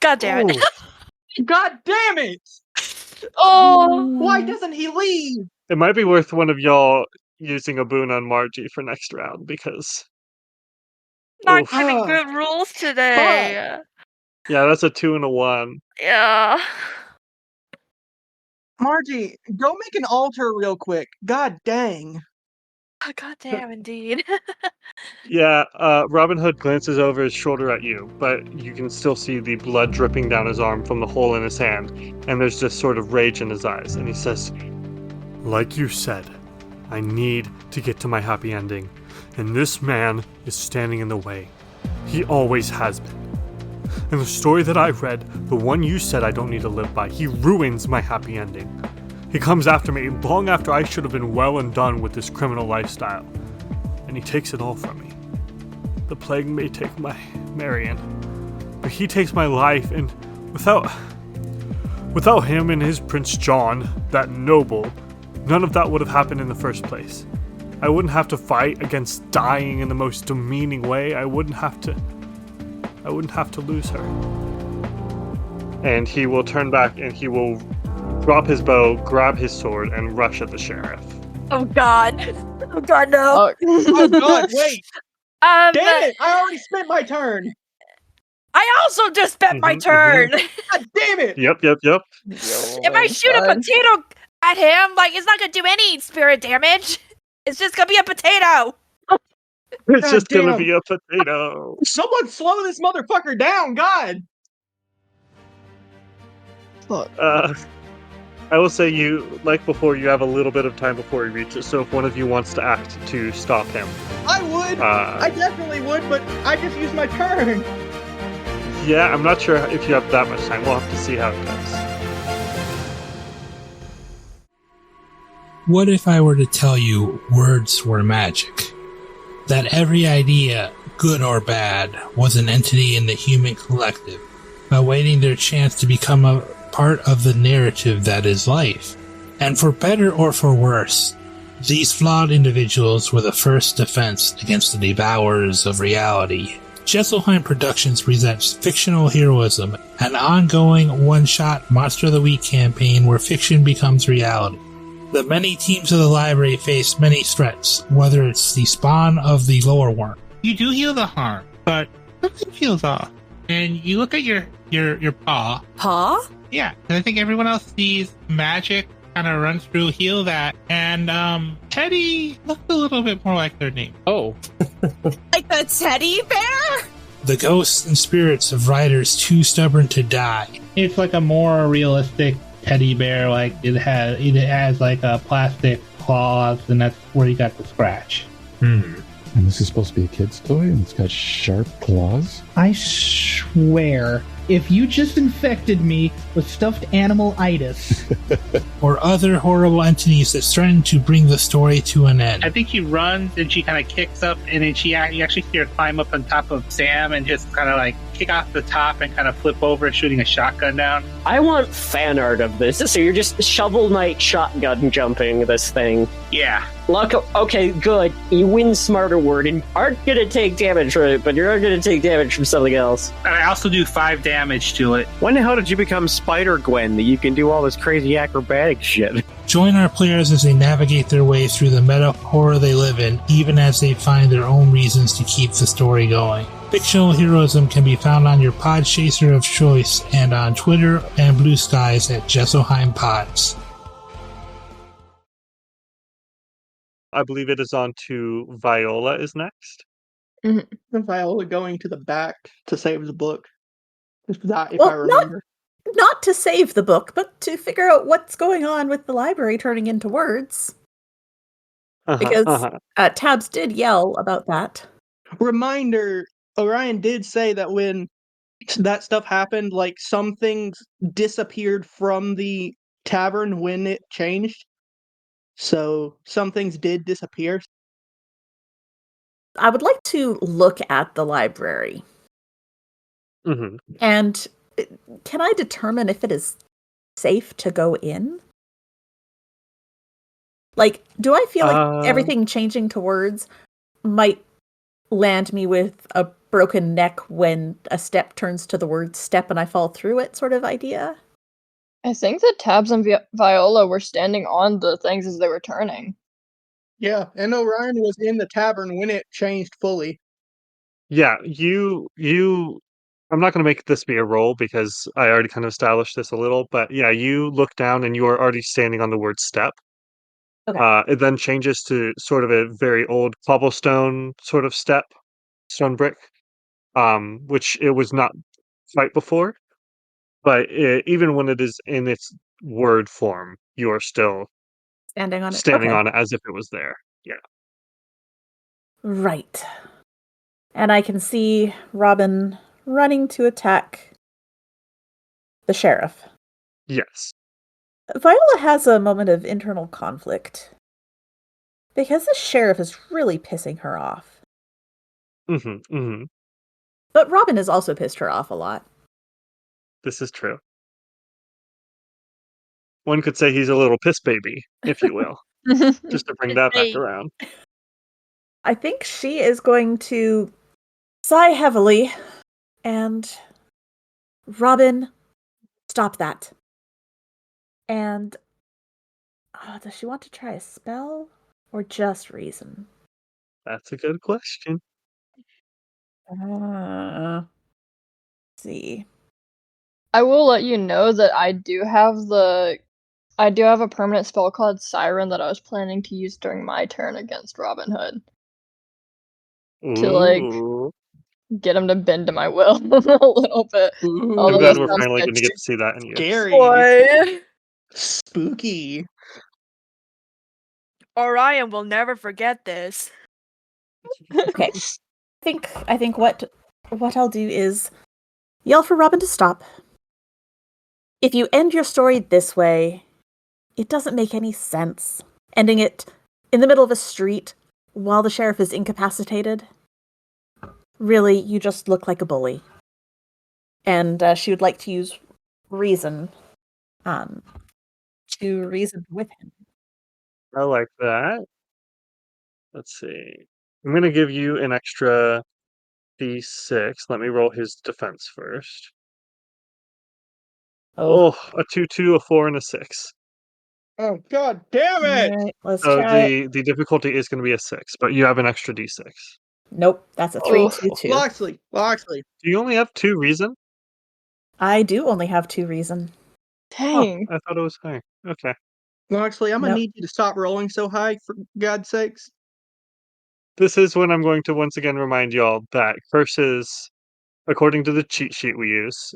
God damn it. Oh, God damn it! Oh, Why doesn't he leave? It might be worth one of y'all using a boon on Margie for next round because not oof. giving Ah, good rules today. Yeah, that's a 2 and a 1. Yeah. Margie, go make an altar real quick. God dang. God damn, indeed. Yeah, Robin Hood glances over his shoulder at you, but you can still see the blood dripping down his arm from the hole in his hand, and there's just sort of rage in his eyes, and he says, "Like you said, I need to get to my happy ending, and this man is standing in the way. He always has been. And the story that I read, the one you said I don't need to live by, he ruins my happy ending. He comes after me long after I should have been well and done with this criminal lifestyle, and he takes it all from me. The plague may take my Marion, but he takes my life, and without him and his Prince John, that noble, none of that would have happened in the first place. I wouldn't have to fight against dying in the most demeaning way. I wouldn't have to lose her." And he will turn back and he will drop his bow, grab his sword, and rush at the sheriff. Oh god. Oh god, no. Oh God, wait. Um, Damn it! I already spent my turn. I also just spent my Mhm, turn. God damn it! Yep. If I shoot a potato at him, like, it's not gonna do any spirit damage. It's just gonna be a potato. It's God just gonna damn. be a potato. Someone slow this motherfucker down, God! Fuck. I will say you, like before, you have a little bit of time before he reaches, so if one of you wants to act to stop him. I would! I definitely would, but I just used my turn! Yeah, I'm not sure if you have that much time. We'll have to see how it goes. What if I were to tell you words were magic? That every idea, good or bad, was an entity in the human collective, awaiting their chance to become a part of the narrative that is life. And for better or for worse, these flawed individuals were the first defense against the devourers of reality. Jesselheim Productions presents Fictional Heroism, an ongoing one-shot Monster of the Week campaign where fiction becomes reality. The many teams of the library face many threats, whether it's the spawn of the lower worm. You do heal the harm, but something feels off. And you look at your paw. Paw? Yeah, and I think everyone else sees magic kind of runs through, heal that, and Teddy looked a little bit more like their name. Oh. Like the teddy bear? The ghosts and spirits of riders too stubborn to die. It's like a more realistic teddy bear, like it has like a plastic claws, and that's where you got the scratch. And this is supposed to be a kid's toy, and it's got sharp claws? I swear, if you just infected me with stuffed animal-itis. Or other horrible entities that threaten to bring the story to an end. I think she runs and she kind of kicks up, and then you actually see her climb up on top of Sam and just kind of like kick off the top and kind of flip over, shooting a shotgun down. I want fan art of this. So you're just Shovel Knight shotgun jumping this thing. Yeah. Luck. Okay, good. You win Smarter Word and aren't gonna take damage from it, but you're gonna take damage from something else. And I also do 5 damage to it. When the hell did you become Spider-Gwen that you can do all this crazy acrobatic shit? Join our players as they navigate their way through the meta horror they live in, even as they find their own reasons to keep the story going. Fictional Heroism can be found on your pod chaser of choice and on Twitter and Blue Skies at Jesselheim Pods. I believe it is on to Viola is next. Viola going to the back to save the book. If I Well, remember. Not to save the book, but to figure out what's going on with the library turning into words. Because Tabs did yell about that. Reminder, Orion did say that when that stuff happened, like, some things disappeared from the tavern when it changed. So some things did disappear. I would like to look at the library. Hmm. And can I determine if it is safe to go in? Like, do I feel like everything changing to words might land me with a broken neck when a step turns to the word step and I fall through it sort of idea? I think that Tabs and Viola were standing on the things as they were turning. Yeah, and Orion was in the tavern when it changed fully. Yeah, I'm not going to make this be a roll because I already kind of established this a little, but yeah, you look down and you are already standing on the word step. Okay. It then changes to sort of a very old cobblestone sort of step, stone brick, which it was not quite before. But even when it is in its word form, you are still Standing on it. standing Okay. on it as if it was there. Yeah. Right. And I can see Robin running to attack the sheriff. Yes. Viola has a moment of internal conflict because the sheriff is really pissing her off. Hmm. Hmm. But Robin has also pissed her off a lot. This is true. One could say he's a little piss baby, if you will, just to bring that back Hey. around. I think she is going to sigh heavily and Robin, stop that. And does she want to try a spell or just reason? That's a good question. Let's see. I will let you know that I do have a permanent spell called Siren that I was planning to use during my turn against Robin Hood to Ooh. get him to bend to my will a little bit. Ooh, I'm Although glad that we're sounds finally going to get sketchy. to see that in use. scary. Boy. Spooky. Orion will never forget this. Okay. I think what I'll do is yell for Robin to stop. If you end your story this way, it doesn't make any sense. Ending it in the middle of a street while the sheriff is incapacitated. Really, you just look like a bully. And she would like to use reason to reason with him. I like that. Let's see. I'm going to give you an extra d6. Let me roll his defense first. Oh, Oh, a 2, a 4, and a 6. Oh god damn it! all right, let's So try it. the difficulty is going to be a 6, but you have an extra d6. Nope, that's a Oh, 3-2-2. Loxley, Loxley. Do you only have 2 reason? I do only have 2 reason. Oh, dang. I thought it was higher. Okay. Loxley, I'm gonna Nope. need you to stop rolling so high, for God's sakes. This is when I'm going to once again remind y'all that curses, according to the cheat sheet we use,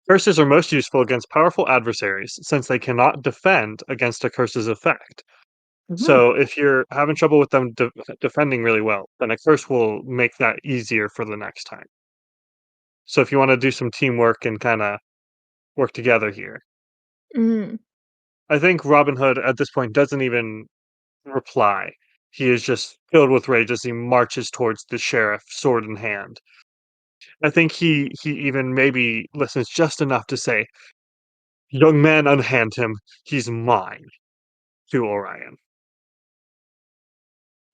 curses are most useful against powerful adversaries since they cannot defend against a curse's effect. So if you're having trouble with them defending really well, then a curse will make that easier for the next time. So if you want to do some teamwork and kind of work together here, Mm. I think Robin Hood at this point doesn't even reply. He is just filled with rage as he marches towards the sheriff, sword in hand. I think he even maybe listens just enough to say, "Young man, unhand him. He's mine," to Orion.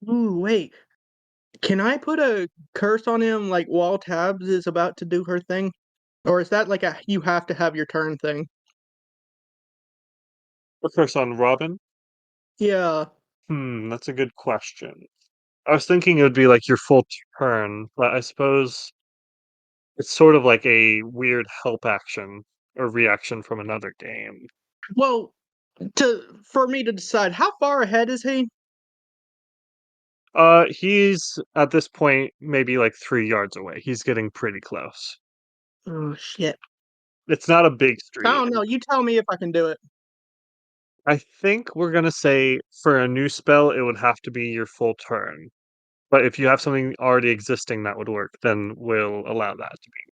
Ooh, wait. Can I put a curse on him like while Tabs is about to do her thing? Or is that like a you have to have your turn thing? A curse on Robin? Yeah. That's a good question. I was thinking it would be like your full turn, but I suppose it's sort of like a weird help action or reaction from another game. Well, for me to decide, how far ahead is he? He's at this point maybe like 3 yards away. He's getting pretty close. Oh shit. It's not a big I street. don't know. You tell me if I can do it. I think we're gonna say for a new spell, it would have to be your full turn. But if you have something already existing that would work, then we'll allow that to be.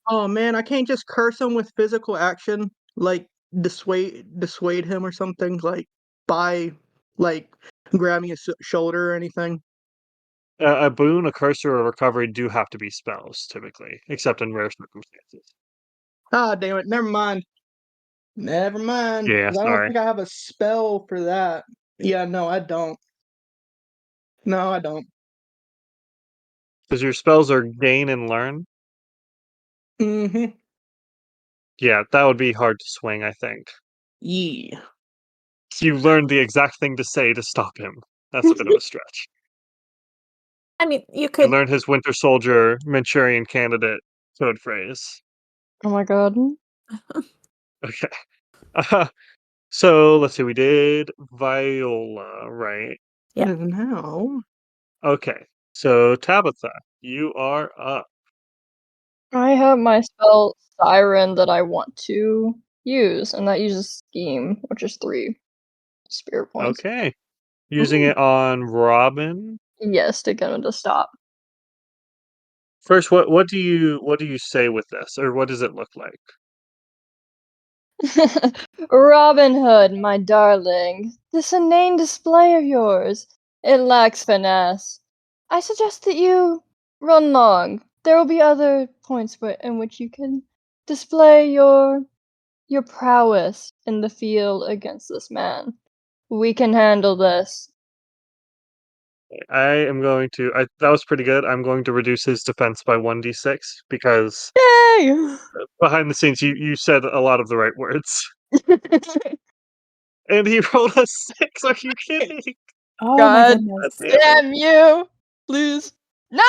Oh man, I can't just curse him with physical action, like dissuade him or something, like by like grabbing his shoulder or anything. A boon, a curse, or a recovery do have to be spells, typically, except in rare circumstances. Ah, damn it. Never mind. Never mind. Yeah, 'Cause I don't sorry. think I have a spell for that. Yeah, no, I don't. No, I don't. Because your spells are gain and learn. Mm-hmm. Yeah, that would be hard to swing, I think. Yeah. You learned the exact thing to say to stop him. That's a bit of a stretch. I mean, you You could. learned his Winter Soldier Manchurian Candidate code phrase. Oh my god. Okay. So let's see, we did Viola, right? Yeah. Now, Okay. So Tabitha, you are up. I have my spell Siren that I want to use, and that uses Scheme, which is 3 spirit points. Okay. Using Ooh. it on Robin. Yes, to get him to stop. First, what do you say with this, or what does it look like? Robin Hood, my darling, this inane display of yours, it lacks finesse. I suggest that you run long. There will be other points in which you can display your prowess in the field against this man. We can handle this. I am going to. That was pretty good. I'm going to reduce his defense by 1d6 because Yay! behind the scenes, you said a lot of the right words, and he rolled a 6. Are you kidding? Oh my God God goodness. damn it! damn you! Please. No!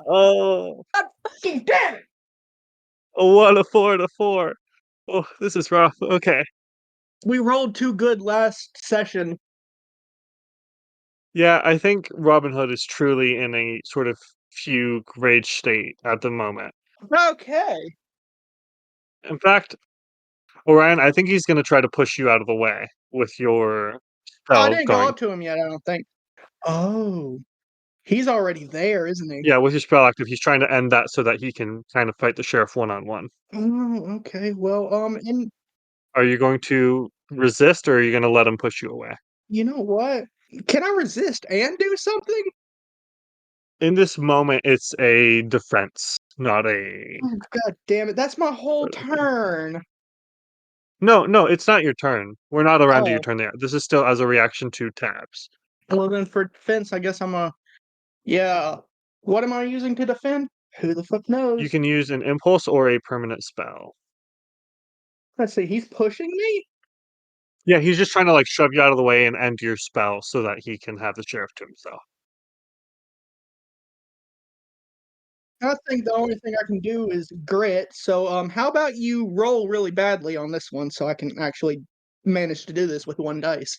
Oh, fucking damn it! what a 4 and a 4. Oh, this is rough. Okay. We rolled too good last session. Yeah, I think Robin Hood is truly in a sort of fugue rage state at the moment. Okay. In fact, Orion, I think he's going to try to push you out of the way with your I spell didn't go going. up to him yet, I don't think. Oh. He's already there, isn't he? Yeah, with your spell active, he's trying to end that so that he can kind of fight the sheriff one-on-one. Oh, okay. Well, and Are you going to resist, or are you going to let him push you away? you know what? Can I resist and do something? In this moment, it's a defense, not a. Oh, god damn it. That's my whole turn. No, it's not your turn. We're not around to your Oh. turn there. This is still as a reaction to tabs. Well, then for defense, I guess I'm a. Yeah. What am I using to defend? Who the fuck You knows? can use an impulse or a permanent spell. Let's see. He's pushing me? Yeah, he's just trying to like shove you out of the way and end your spell so that he can have the sheriff to himself. I think the only thing I can do is grit. So, how about you roll really badly on this one so I can actually manage to do this with 1 dice?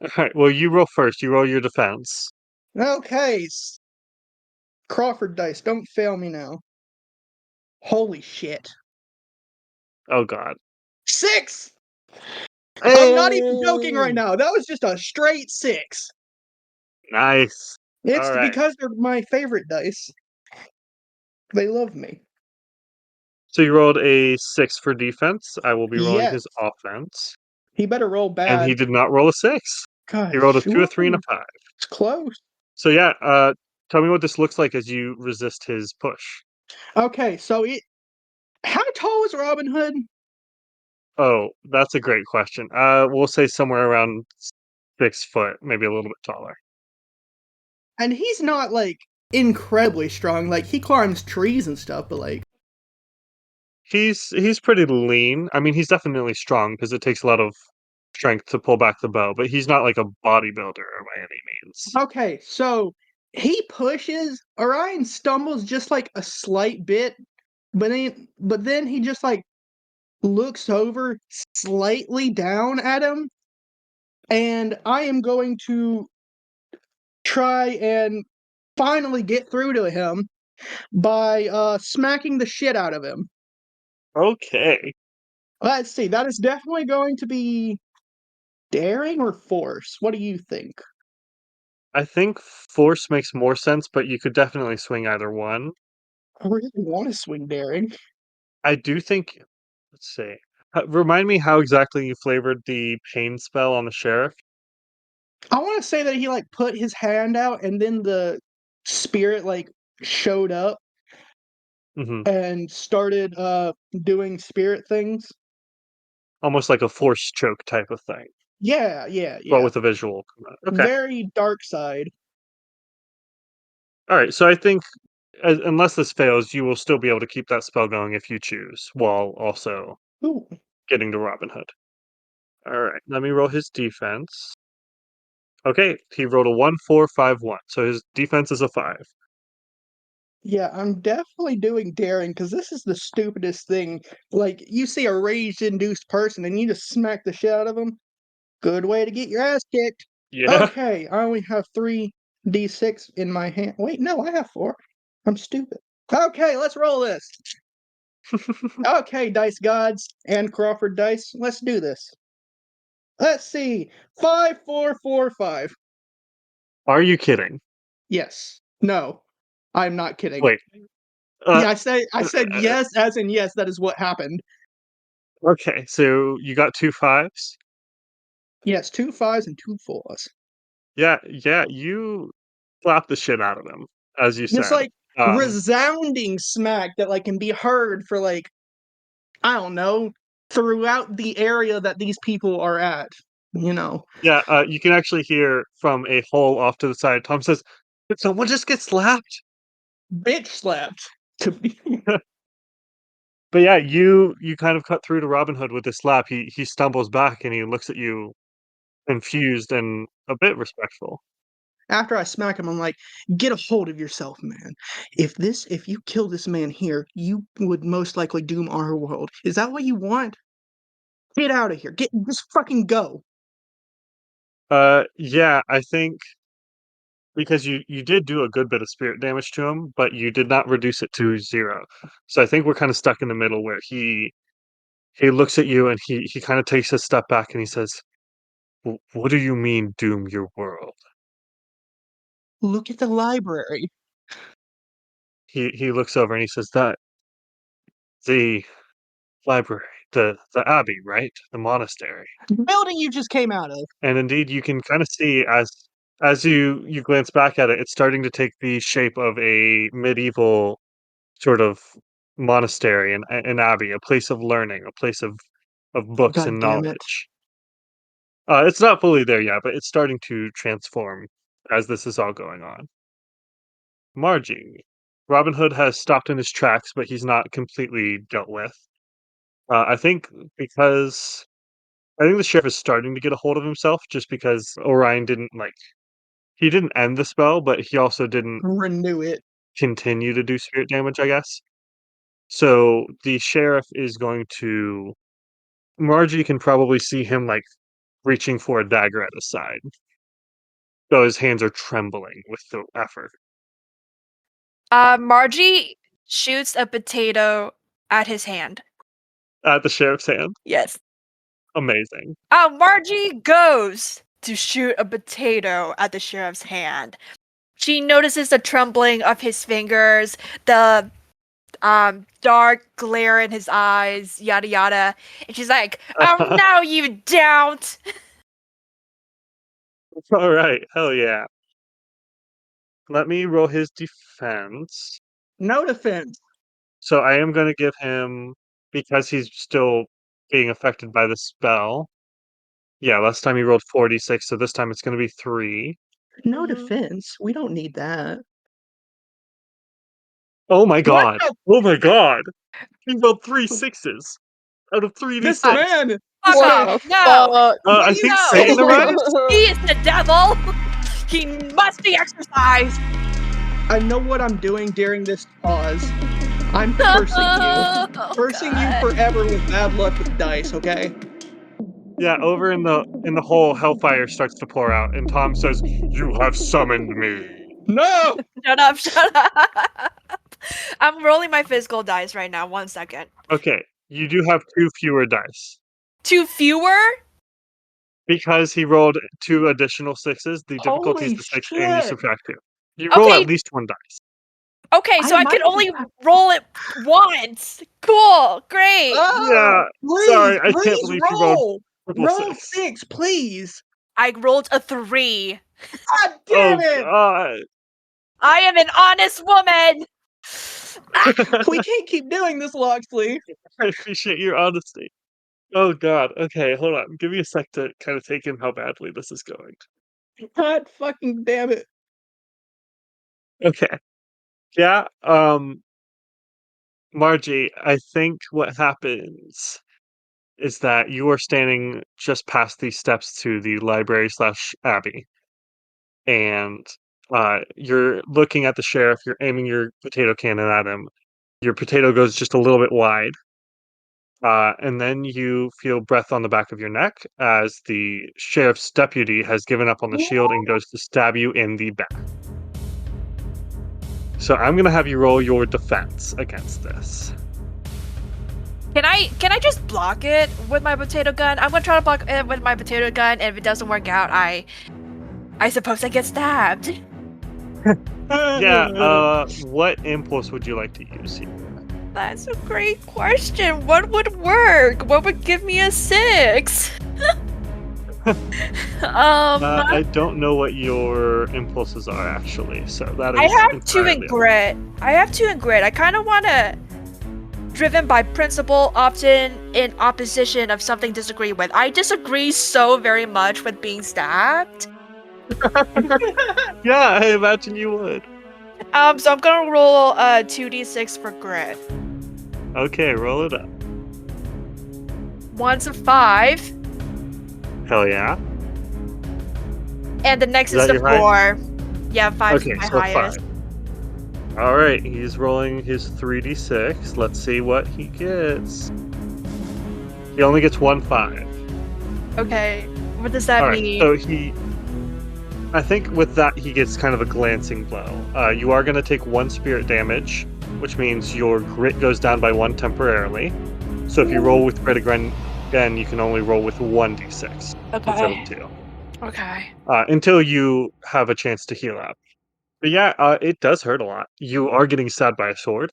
All right, well, you roll first. You roll your defense. Okay. Crawford dice, don't fail me now. Holy shit. Oh God. 6! I'm not even joking right Hey! now. That was just a straight 6. Nice. It's All right. because they're my favorite dice. They love me. So you rolled a 6 for defense. I will be rolling Yes. his offense. He better roll And bad. he did not roll a 6. He rolled a Gosh, 2, a 3, and a 5. it's close. So yeah, tell me what this looks like as you resist his push. Okay, so how tall is Robin Hood? Oh, that's a great question. We'll say somewhere around 6 foot, maybe a little bit taller. And he's not like incredibly strong. Like he climbs trees and stuff, but like He's pretty lean. I mean, he's definitely strong because it takes a lot of strength to pull back the bow, but he's not like a bodybuilder by any means. okay, so he pushes. Orion stumbles just like a slight bit, but then he just like looks over slightly down at him, and I am going to try and finally get through to him by smacking the shit out of him. Okay. Let's see. That is definitely going to be daring or force. What do you think? I think force makes more sense, but you could definitely swing either one. I really want to swing daring. I do think, let's see. Remind me how exactly you flavored the pain spell on the sheriff. I want to say that he like put his hand out and then the spirit like showed up Hmm. and started doing spirit things. Almost like a force choke type of thing, Yeah, but with a visual. Okay. very dark side. All right. So I think, unless this fails, you will still be able to keep that spell going if you choose, while also Ooh. getting to Robin Hood. All right. Let me roll his defense. Okay, he rolled a 1-4-5-1, so his defense is a 5. Yeah, I'm definitely doing daring because this is the stupidest thing. Like, you see a rage-induced person and you just smack the shit out of them. Good way to get your ass kicked. Yeah. Okay, I only have 3d6 in my hand. Wait, no, I have 4. I'm stupid. Okay, let's roll this. Okay, dice gods and Crawford dice, let's do this. Let's see. 5, 4, 4, 5. Are you kidding? Yes. No. I'm not kidding. Wait. Yeah, Uh, I said yes, as in yes, that is what happened. okay, so you got 2 5s? Yes, 2 5s and 2 4s. Yeah, you slapped the shit out of him, as you Just said. like Um, resounding smack that like can be heard for like, I don't know, throughout the area that these people are at. You know. yeah, you can actually hear from a hole off to the side. Tom says, "Did someone just get slapped?" Bitch slapped. To be But yeah, you kind of cut through to Robin Hood with this slap. He stumbles back and he looks at you confused and a bit respectful. after I smack him, I'm like, get a hold of yourself, man. If you kill this man here, you would most likely doom our world. Is that what you want? Get out of here. Just fucking go. Yeah, I think because you did do a good bit of spirit damage to him, but you did not reduce it to 0. So I think we're kind of stuck in the middle where he looks at you and he kind of takes a step back and he says, What do you mean doom your world?" Look at the library. He looks over and he says, "That the library, the abbey, right? The monastery." The building you just came out of. And indeed, you can kind of see as you glance back at it, it's starting to take the shape of a medieval sort of monastery and an abbey, a place of learning, a place of books God and damn it. knowledge. It's not fully there yet, but it's starting to transform as this is all going on. Margie. Robin Hood has stopped in his tracks, but he's not completely dealt with. I think because I think the sheriff is starting to get a hold of himself just because Orion didn't he didn't end the spell, but he also didn't Renew it. continue to do spirit damage, I guess. So the sheriff is going to Margie can probably see him reaching for a dagger at his side. So his hands are trembling with the effort. Margie shoots a potato at his hand. At the sheriff's hand. Yes. Amazing. Margie goes to shoot a potato at the sheriff's hand. She notices the trembling of his fingers, the dark glare in his eyes, yada yada. And she's like, "Oh no, you don't!" All right. Hell yeah. Let me roll his defense. No defense. So I am going to give him, because he's still being affected by the spell. Yeah, last time he rolled 46, so this time it's going to be 3. No Mhm. defense. We don't need that. Oh my What god. the? Oh my god. He rolled 3 6s out of 3d6. This man. Fuck This What off! the No! fuck? I think Satan arrived. He is the devil! He must be exorcised! I know what I'm doing during this pause. I'm cursing you. Oh, Cursing you God. forever with bad luck with dice, okay? Yeah, over in the hole, hellfire starts to pour out, and Tom says, "You have summoned me." No! Shut up, shut up! I'm rolling my physical dice right now, 1 second. Okay, you do have 2 fewer dice. 2 fewer? Because he rolled 2 additional 6s, the difficulty is Holy the 6 and you shit! subtract 2. You roll at Okay, least 1 dice. okay, so I might can only just have- roll it once! Cool, great! Oh! Yeah, Please, sorry, I can't please believe you rolled roll! triple Roll 6. 6, please! I rolled a 3. God Oh damn it! god. I am an honest woman. We can't keep doing this, Loxley. I appreciate your honesty. Oh God. Okay, hold on. Give me a sec to kind of take in how badly this is going. God fucking damn it. Okay. Yeah. Margie, I think what happens is that you are standing just past these steps to the library slash abbey, and you're looking at the sheriff. You're aiming your potato cannon at him. Your potato goes just a little bit wide, and then you feel breath on the back of your neck as the sheriff's deputy has given up on the shield and goes to stab you in the back. So I'm gonna have you roll your defense against this. Can I just block it with my potato gun? I'm gonna try to block it with my potato gun, and if it doesn't work out, I suppose I get stabbed. Yeah, what impulse would you like to use here? That's a great question. What would work? What would give me a 6? I don't know what your impulses are actually, so that is I have 2 in entirely up- grit. I kind of want to driven by principle, often in opposition of something disagree with. I disagree so very much with being stabbed. Yeah, I imagine you would. So I'm gonna roll 2d6 for grit. Okay, roll it up. One's a 5, Hell yeah. and the next Is is that a your high- 4. Yeah, 5 Okay, is my so highest. 5. Alright, he's rolling his 3d6. Let's see what he gets. He only gets 1 5. Okay, what does that Alright, mean? so I think with that, he gets kind of a glancing blow. You are going to take 1 spirit damage, which means your grit goes down by 1 temporarily. So if you roll with grit again, you can only roll with 1d6 instead of 2. Okay. Until you have a chance to heal up. But yeah, it does hurt a lot. You are getting stabbed by a sword.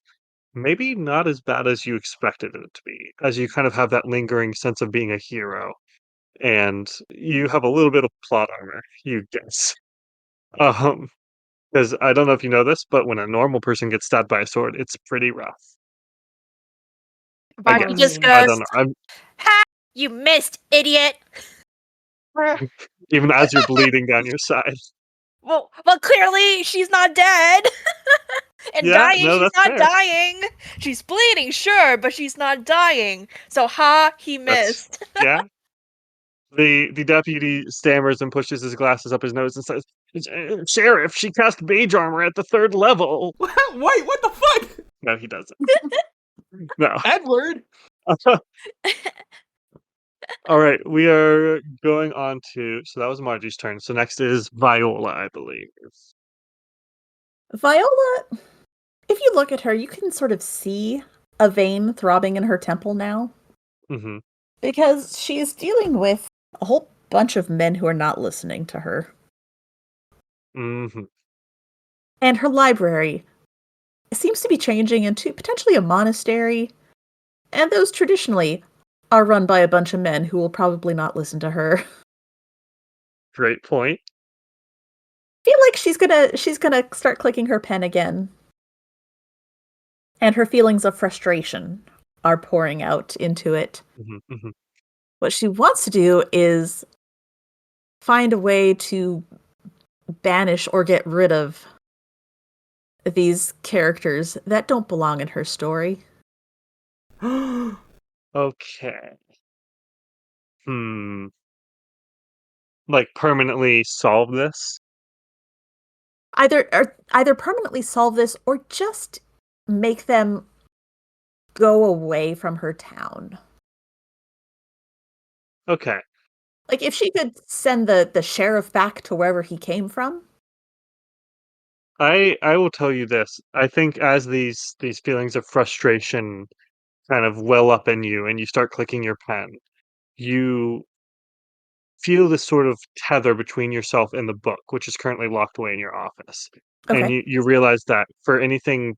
Maybe not as bad as you expected it to be, as you kind of have that lingering sense of being a hero. And you have a little bit of plot armor, you guess. Because I don't know if you know this, but when a normal person gets stabbed by a sword, it's pretty rough. I Baki guess. just I goes, don't know. I'm "Ha! You missed, idiot!" even as you're bleeding down your side. Well, clearly she's not dead. And Yeah, dying, no, she's that's not fair. dying. She's bleeding, sure, but she's not dying. So, he That's missed. yeah. The deputy stammers and pushes his glasses up his nose and says, "Sheriff, she cast mage armor at the 3rd level." Wait, what the fuck? No, he doesn't. No. Edward. All right, we are going on to. So that was Margie's turn. So next is Viola, I believe. Viola, if you look at her, you can sort of see a vein throbbing in her temple now. Mm-hmm. Because she's dealing with a whole bunch of men who are not listening to her. Mm-hmm. And her library seems to be changing into potentially a monastery. And those traditionally are run by a bunch of men who will probably not listen to her. Great point. Feel like she's gonna start clicking her pen again. And her feelings of frustration are pouring out into it. Mm-hmm. Mm-hmm. What she wants to do is find a way to banish or get rid of these characters that don't belong in her story. Okay. Like permanently solve this? Either permanently solve this or just make them go away from her town. Okay. Like if she could send the sheriff back to wherever he came from. I will tell you this. I think as these feelings of frustration kind of well up in you and you start clicking your pen, you feel this sort of tether between yourself and the book, which is currently locked away in your office. And Okay. you realize that for anything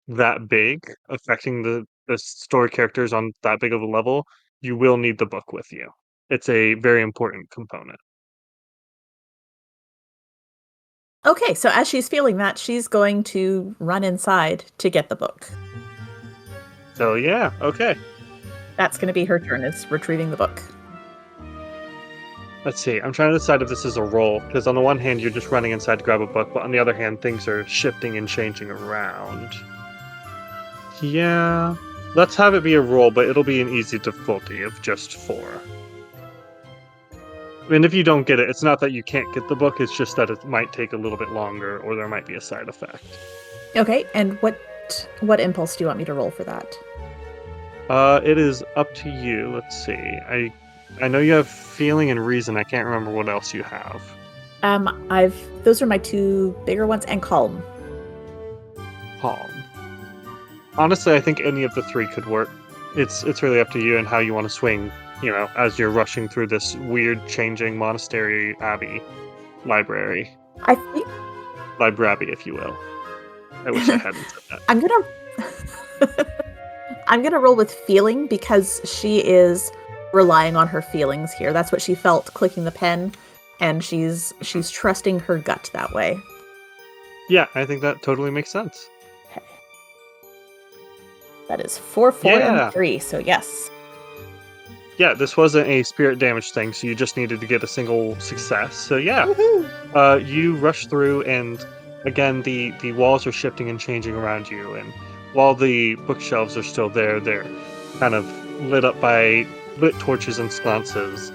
that big, affecting the story characters on that big of a level, you will need the book with you. It's a very important component. Okay, so as she's feeling that, she's going to run inside to get the book. So yeah, okay. That's going to be her turn, is retrieving the book. Let's see. I'm trying to decide if this is a roll, because on the one hand, you're just running inside to grab a book, but on the other hand, things are shifting and changing around. Yeah. Let's have it be a roll, but it'll be an easy difficulty of just 4. And if you don't get it, it's not that you can't get the book, it's just that it might take a little bit longer, or there might be a side effect. Okay, and what impulse do you want me to roll for that? It is up to you. Let's see. I know you have feeling and reason. I can't remember what else you have. Those are my 2 bigger ones, and calm. Calm. Honestly, I think any of the 3 could work. It's really up to you and how you want to swing, as you're rushing through this weird changing monastery abbey library. I think Library, if you will. I wish I hadn't said that. I'm gonna roll with feeling because she is relying on her feelings here. That's what she felt clicking the pen, and she's trusting her gut that way. Yeah, I think that totally makes sense. Okay. That is 4, 4, and 3, so yes. Yeah, this wasn't a spirit damage thing, so you just needed to get a single success. So yeah, you rush through, and again, the walls are shifting and changing around you, and while the bookshelves are still there, they're kind of lit up by lit torches and sconces,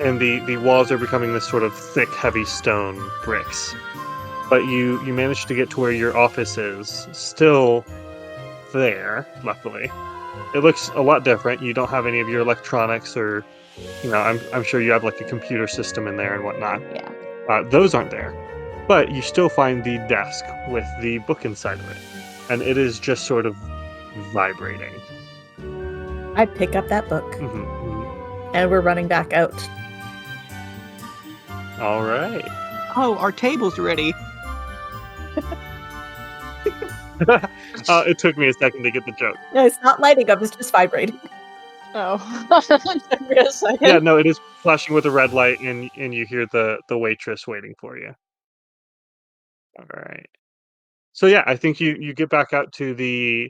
and the walls are becoming this sort of thick, heavy stone bricks. But you manage to get to where your office is, still there, luckily. It looks a lot different. You don't have any of your electronics, or I'm sure you have like a computer system in there and whatnot. Yeah. Those aren't there, but you still find the desk with the book inside of it, and it is just sort of vibrating. I pick up that book, and we're running back out. All right. Oh, our table's ready. It took me a second to get the joke. No, it's not lighting up, it's just vibrating. Oh. Took me a second. Yeah, no, it is flashing with a red light, and you hear the waitress waiting for you. All right. So yeah, I think you get back out to the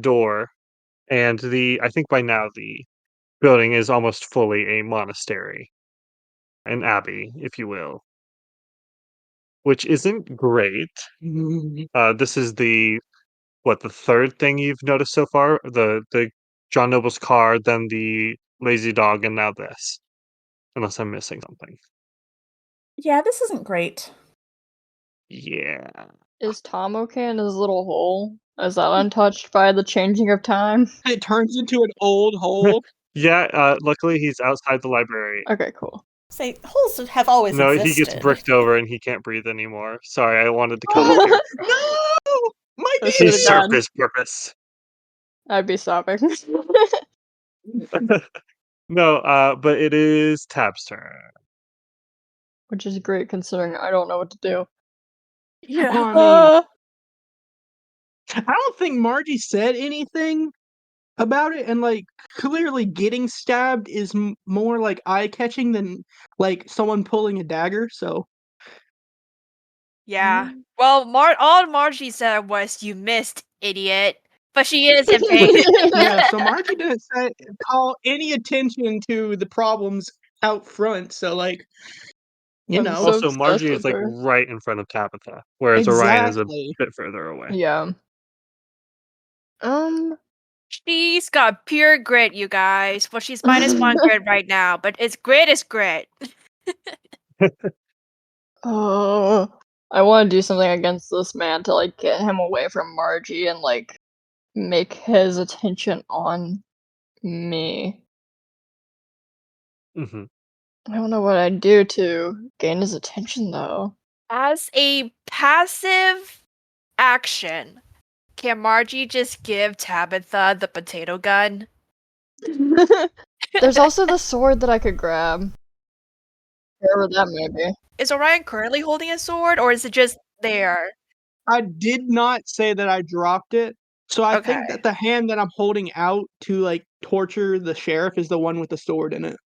door, and I think by now the building is almost fully a monastery, an abbey, if you will, which isn't great. This is the 3rd thing you've noticed so far? The John Noble's car, then the lazy dog, and now this. Unless I'm missing something. Yeah, this isn't great. Yeah. Is Tom okay in his little hole? Is that untouched by the changing of time? It turns into an old hole. Yeah, luckily he's outside the library. Okay, cool. Say, holes have always No, existed. he gets bricked over and he can't breathe anymore. Sorry, I wanted to come up here. No! My This He should've baby! served gone. his purpose. I'd be sobbing. No, but it is Tab's turn. Which is great considering I don't know what to do. Yeah. Well, I mean, I don't think Margie said anything about it, and like clearly getting stabbed is more like eye-catching than like someone pulling a dagger. So Yeah. Well, all Margie said was, "You missed, idiot." But she is in pain. yeah, so Margie didn't call any attention to the problems out front. So like, I'm so Also, obsessed Margie is with like her. right in front of Tabitha, whereas Orion is a exactly. bit further away. Yeah. She's got pure grit, you guys. Well, she's -1 grit right now, but grit is grit. Oh, I want to do something against this man to like get him away from Margie and like make his attention on me. Mm-hmm. I don't know what I'd do to gain his attention though. As a passive action, can Margie just give Tabitha the potato gun? There's also the sword that I could grab. Wherever that may be. Is Orion currently holding a sword, or is it just there? I did not say that I dropped it. So I think that the hand that I'm holding out to like torture the sheriff is the one with the sword in it.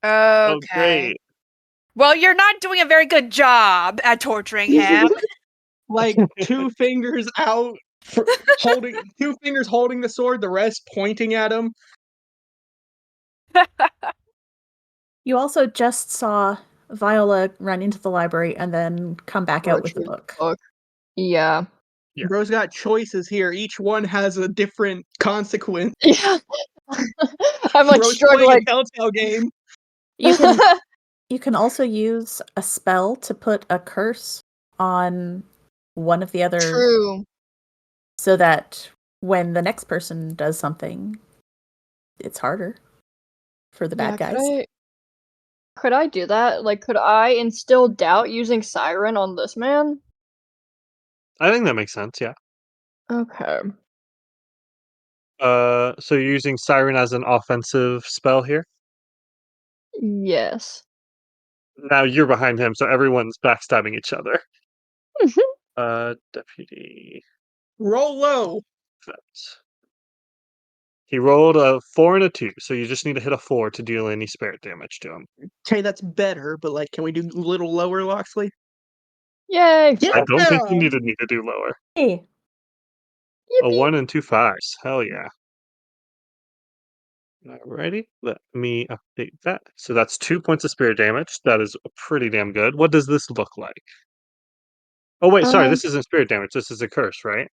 Okay. Oh, great. Well, you're not doing a very good job at torturing him. Like 2 fingers out, holding 2 fingers holding the sword, the rest pointing at him. You also just saw Viola run into the library and then come back out with the Retrieve book. Yeah. Yeah. Bro's got choices here. Each one has a different consequence. Yeah. I'm like Bro's playing a struggling. telltale game. You can also use a spell to put a curse on one of the other, True. so that when the next person does something, it's harder for the bad guys. Could I do that? Like, could I instill doubt using Siren on this man? I think that makes sense, yeah. Okay. So you're using Siren as an offensive spell here? Yes. Now you're behind him, so everyone's backstabbing each other. Deputy. Roll low. He rolled a 4 and a 2, so you just need to hit a 4 to deal any spirit damage to him. Okay, that's better, but like, can we do a little lower, Loxley? Yay! I don't think you need to do lower. Hey. A 1 and 2 5s. Hell yeah. Alrighty, let me update that. So that's 2 points of spirit damage. That is pretty damn good. What does this look like? Oh wait, sorry, this isn't spirit damage. This is a curse, right?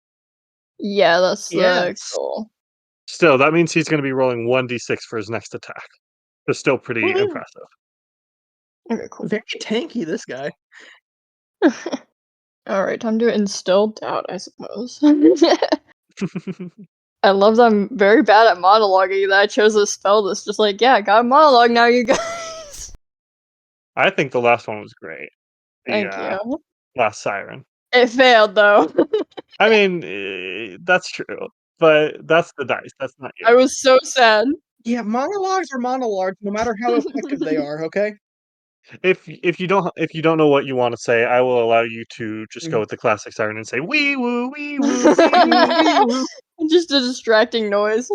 Yeah, that's the Yes. goal. Still, that means he's going to be rolling 1d6 for his next attack. It's still pretty Woo. impressive. Okay, cool. Very tanky, this guy. Alright, time to instill doubt, I suppose. I love that I'm very bad at monologuing, that I chose a spell that's just like, yeah, I got a monologue now, you guys. I think the last one was great. Thank you. Last siren. It failed, though. I mean, that's true, but that's the dice. That's not you. I was so sad. Yeah, monologues are monologues, no matter how effective they are. Okay. If you don't know what you want to say, I will allow you to just go with the classic siren and say wee woo wee woo wee woo wee woo. Just a distracting noise.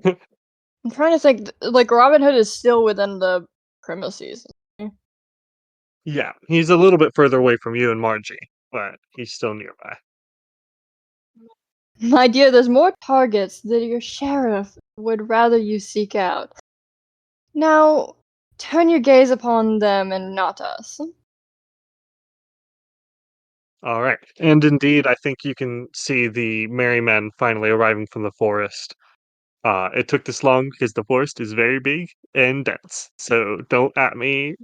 I'm trying to think, like, Robin Hood is still within the premises. Yeah, he's a little bit further away from you and Margie, but he's still nearby. My dear, there's more targets that your sheriff would rather you seek out. Now, turn your gaze upon them and not us. All right, and indeed, I think you can see the merry men finally arriving from the forest. It took this long because the forest is very big and dense, so don't at me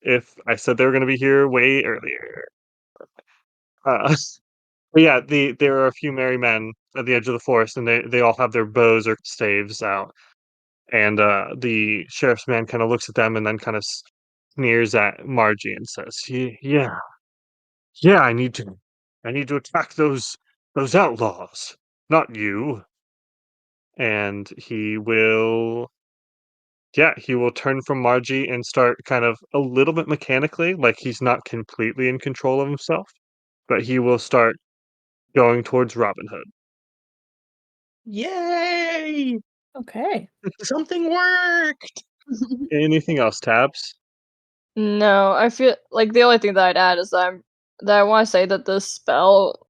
if I said they were going to be here way earlier. But yeah, there are a few merry men at the edge of the forest, and they all have their bows or staves out. And the sheriff's man kind of looks at them and then kind of sneers at Margie and says, "Yeah, yeah, I need to attack those outlaws, not you." And he will turn from Margie and start kind of a little bit mechanically, like he's not completely in control of himself, but he will start going towards Robin Hood. Yay! Okay. Something worked. Anything else, Tabs? No, I feel like the only thing that I'd add is that I want to say that this spell,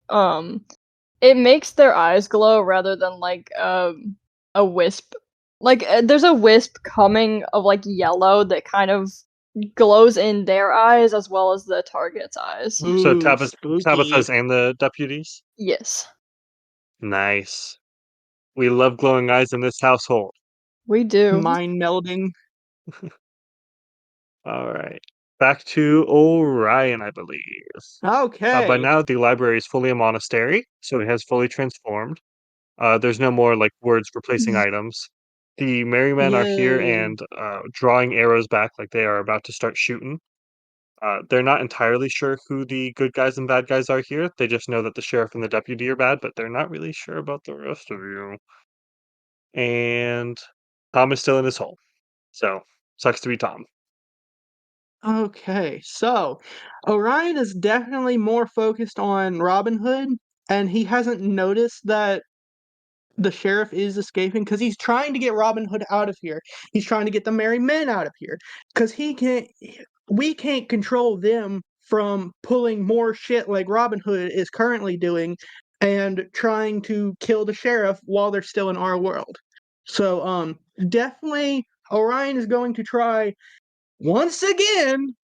it makes their eyes glow rather than like a wisp. Like there's a wisp coming of like yellow that kind of glows in their eyes as well as the target's eyes. So Ooh, Tabitha's spooky. and the deputies? Yes, Nice. We love glowing eyes in this household. we do. Mind melding. All right. Back to Orion, I believe. Okay. By now, the library is fully a monastery, so it has fully transformed. There's no more like words replacing items. The merry men are here Yay. and drawing arrows back like they are about to start shooting. They're not entirely sure who the good guys and bad guys are here. They just know that the sheriff and the deputy are bad, but they're not really sure about the rest of you. And Tom is still in his hole. So, sucks to be Tom. Okay, so Orion is definitely more focused on Robin Hood, and he hasn't noticed that the sheriff is escaping because he's trying to get Robin Hood out of here. He's trying to get the merry men out of here because we can't control them from pulling more shit like Robin Hood is currently doing and trying to kill the sheriff while they're still in our world. So definitely Orion is going to try once again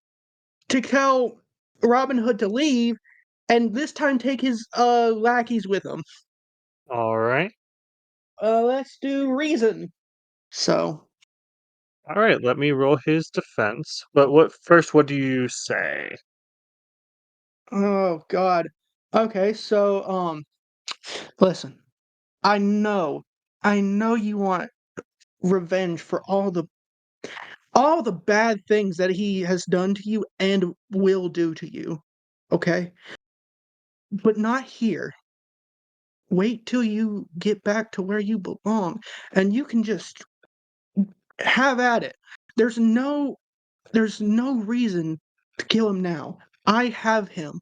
to tell Robin Hood to leave and this time take his lackeys with him. All right. Let's do reason. So, All right, let me roll his defense. But what do you say? oh god. Okay, so listen. I know. I know you want revenge for all the bad things that he has done to you and will do to you. Okay? But not here. Wait till you get back to where you belong and you can just have at it. There's no reason to kill him now. I have him.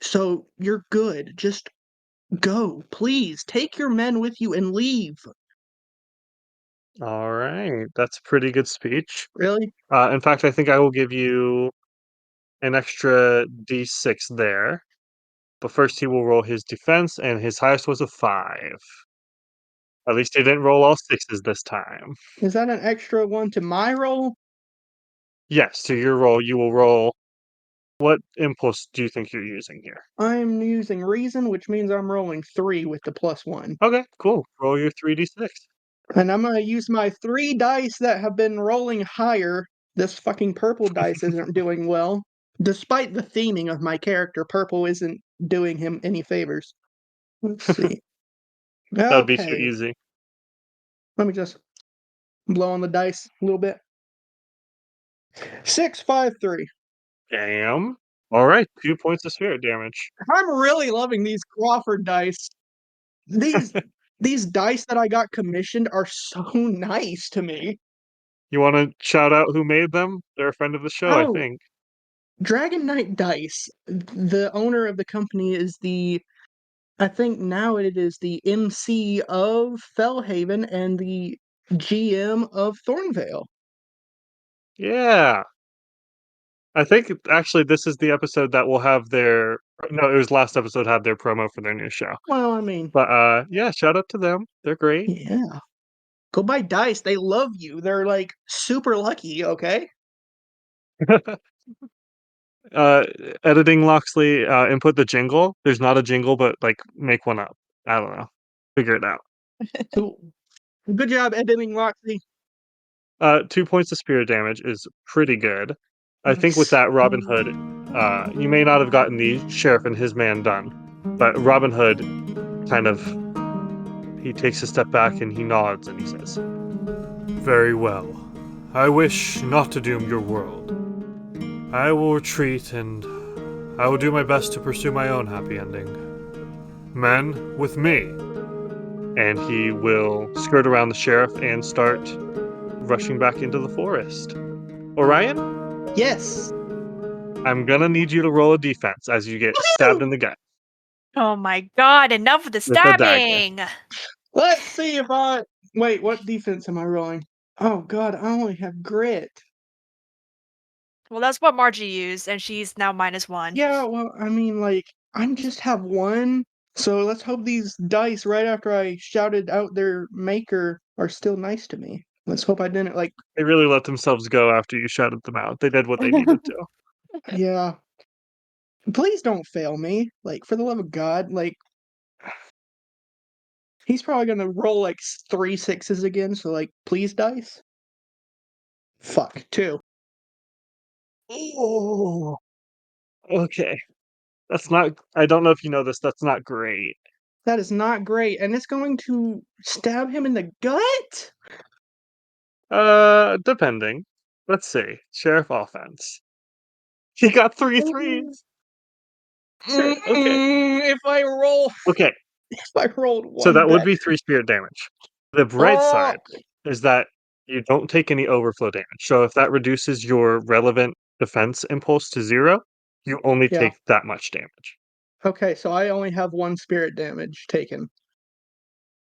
So you're good. Just go. Please take your men with you and leave. All right, that's a pretty good speech. Really? In fact, I think I will give you an extra d6 there. But first, he will roll his defense, and his highest was a 5. At least he didn't roll all sixes this time. Is that an extra one to my roll? Yes, to your roll, you will roll. What impulse do you think you're using here? I'm using reason, which means I'm rolling 3 with the +1. Okay, cool. Roll your 3d6. And I'm gonna use my 3 dice that have been rolling higher. This fucking purple dice isn't doing well. Despite the theming of my character, purple isn't doing him any favors. Let's see. That would be too Okay. easy. Let me just blow on the dice a little bit. 6, 5, 3. Damn. All right, 2 points of spirit damage. I'm really loving these Crawford dice. These these dice that I got commissioned are so nice to me. You want to shout out who made them? They're a friend of the show, I Oh, think. Dragon Knight Dice. The owner of the company is I think now it is the MC of Fellhaven and the GM of Thornvale. Yeah. I think actually this is the episode that will have their no, it was last episode had their promo for their new show. Well, I mean, But yeah, shout out to them. They're great. yeah. Go buy dice. They love you. They're like super lucky, okay? uh Editing Loxley, input the jingle. There's not a jingle, but like make one up. I don't know. Figure it out. Cool. Good job editing, Roxy. 2 points of spirit damage is pretty good. I think with that Robin Hood, you may not have gotten the sheriff and his man done, but Robin Hood kind of he takes a step back and he nods and he says, "Very well. I wish not to doom your world. I will retreat and I will do my best to pursue my own happy ending. Men, with me." And he will skirt around the sheriff and start rushing back into the forest. Orion, Yes. I'm gonna need you to roll a defense as you get stabbed in the gut Oh my god, enough with the with a dagger. stabbing! Let's see if I. Wait, what defense am I rolling? Oh god, I only have grit. Well, that's what Margie used, and she's now -1. Yeah, well, I mean, like, I just have one. So let's hope these dice, right after I shouted out their maker, are still nice to me. Let's hope I didn't, like, They really let themselves go after you shouted them out. They did what they needed to. yeah. Please don't fail me. Like, for the love of God, like, he's probably gonna roll, like, 3 6s again, so, like, please, dice. Fuck, 2. Oh, okay. That's not. I don't know if you know this. That's not great. That is not great, and it's going to stab him in the gut? Depending. Let's see. Sheriff offense. He got 3 threes. Okay. If I roll Okay. if I rolled So one that would better. be 3 spirit damage. The bright Oh, side is that you don't take any overflow damage. So if that reduces your relevant defense impulse to 0, you only yeah. take that much damage. Okay, so I only have 1 spirit damage taken.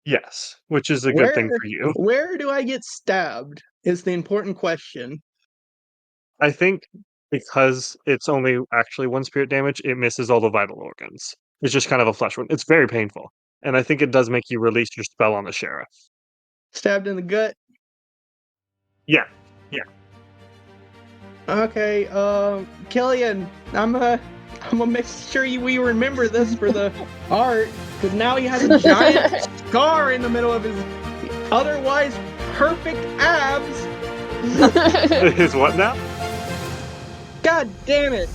Yes, which is a good thing for you. Where do I get stabbed? Is the important question. I think because it's only actually one spirit damage, it misses all the vital organs. It's just kind of a flesh wound. It's very painful. And I think it does make you release your spell on the sheriff. Stabbed in the gut. Yeah. Okay, Killian, I'm gonna make sure we remember this for the art, because now he has a giant scar in the middle of his otherwise perfect abs. Is what now? God damn it!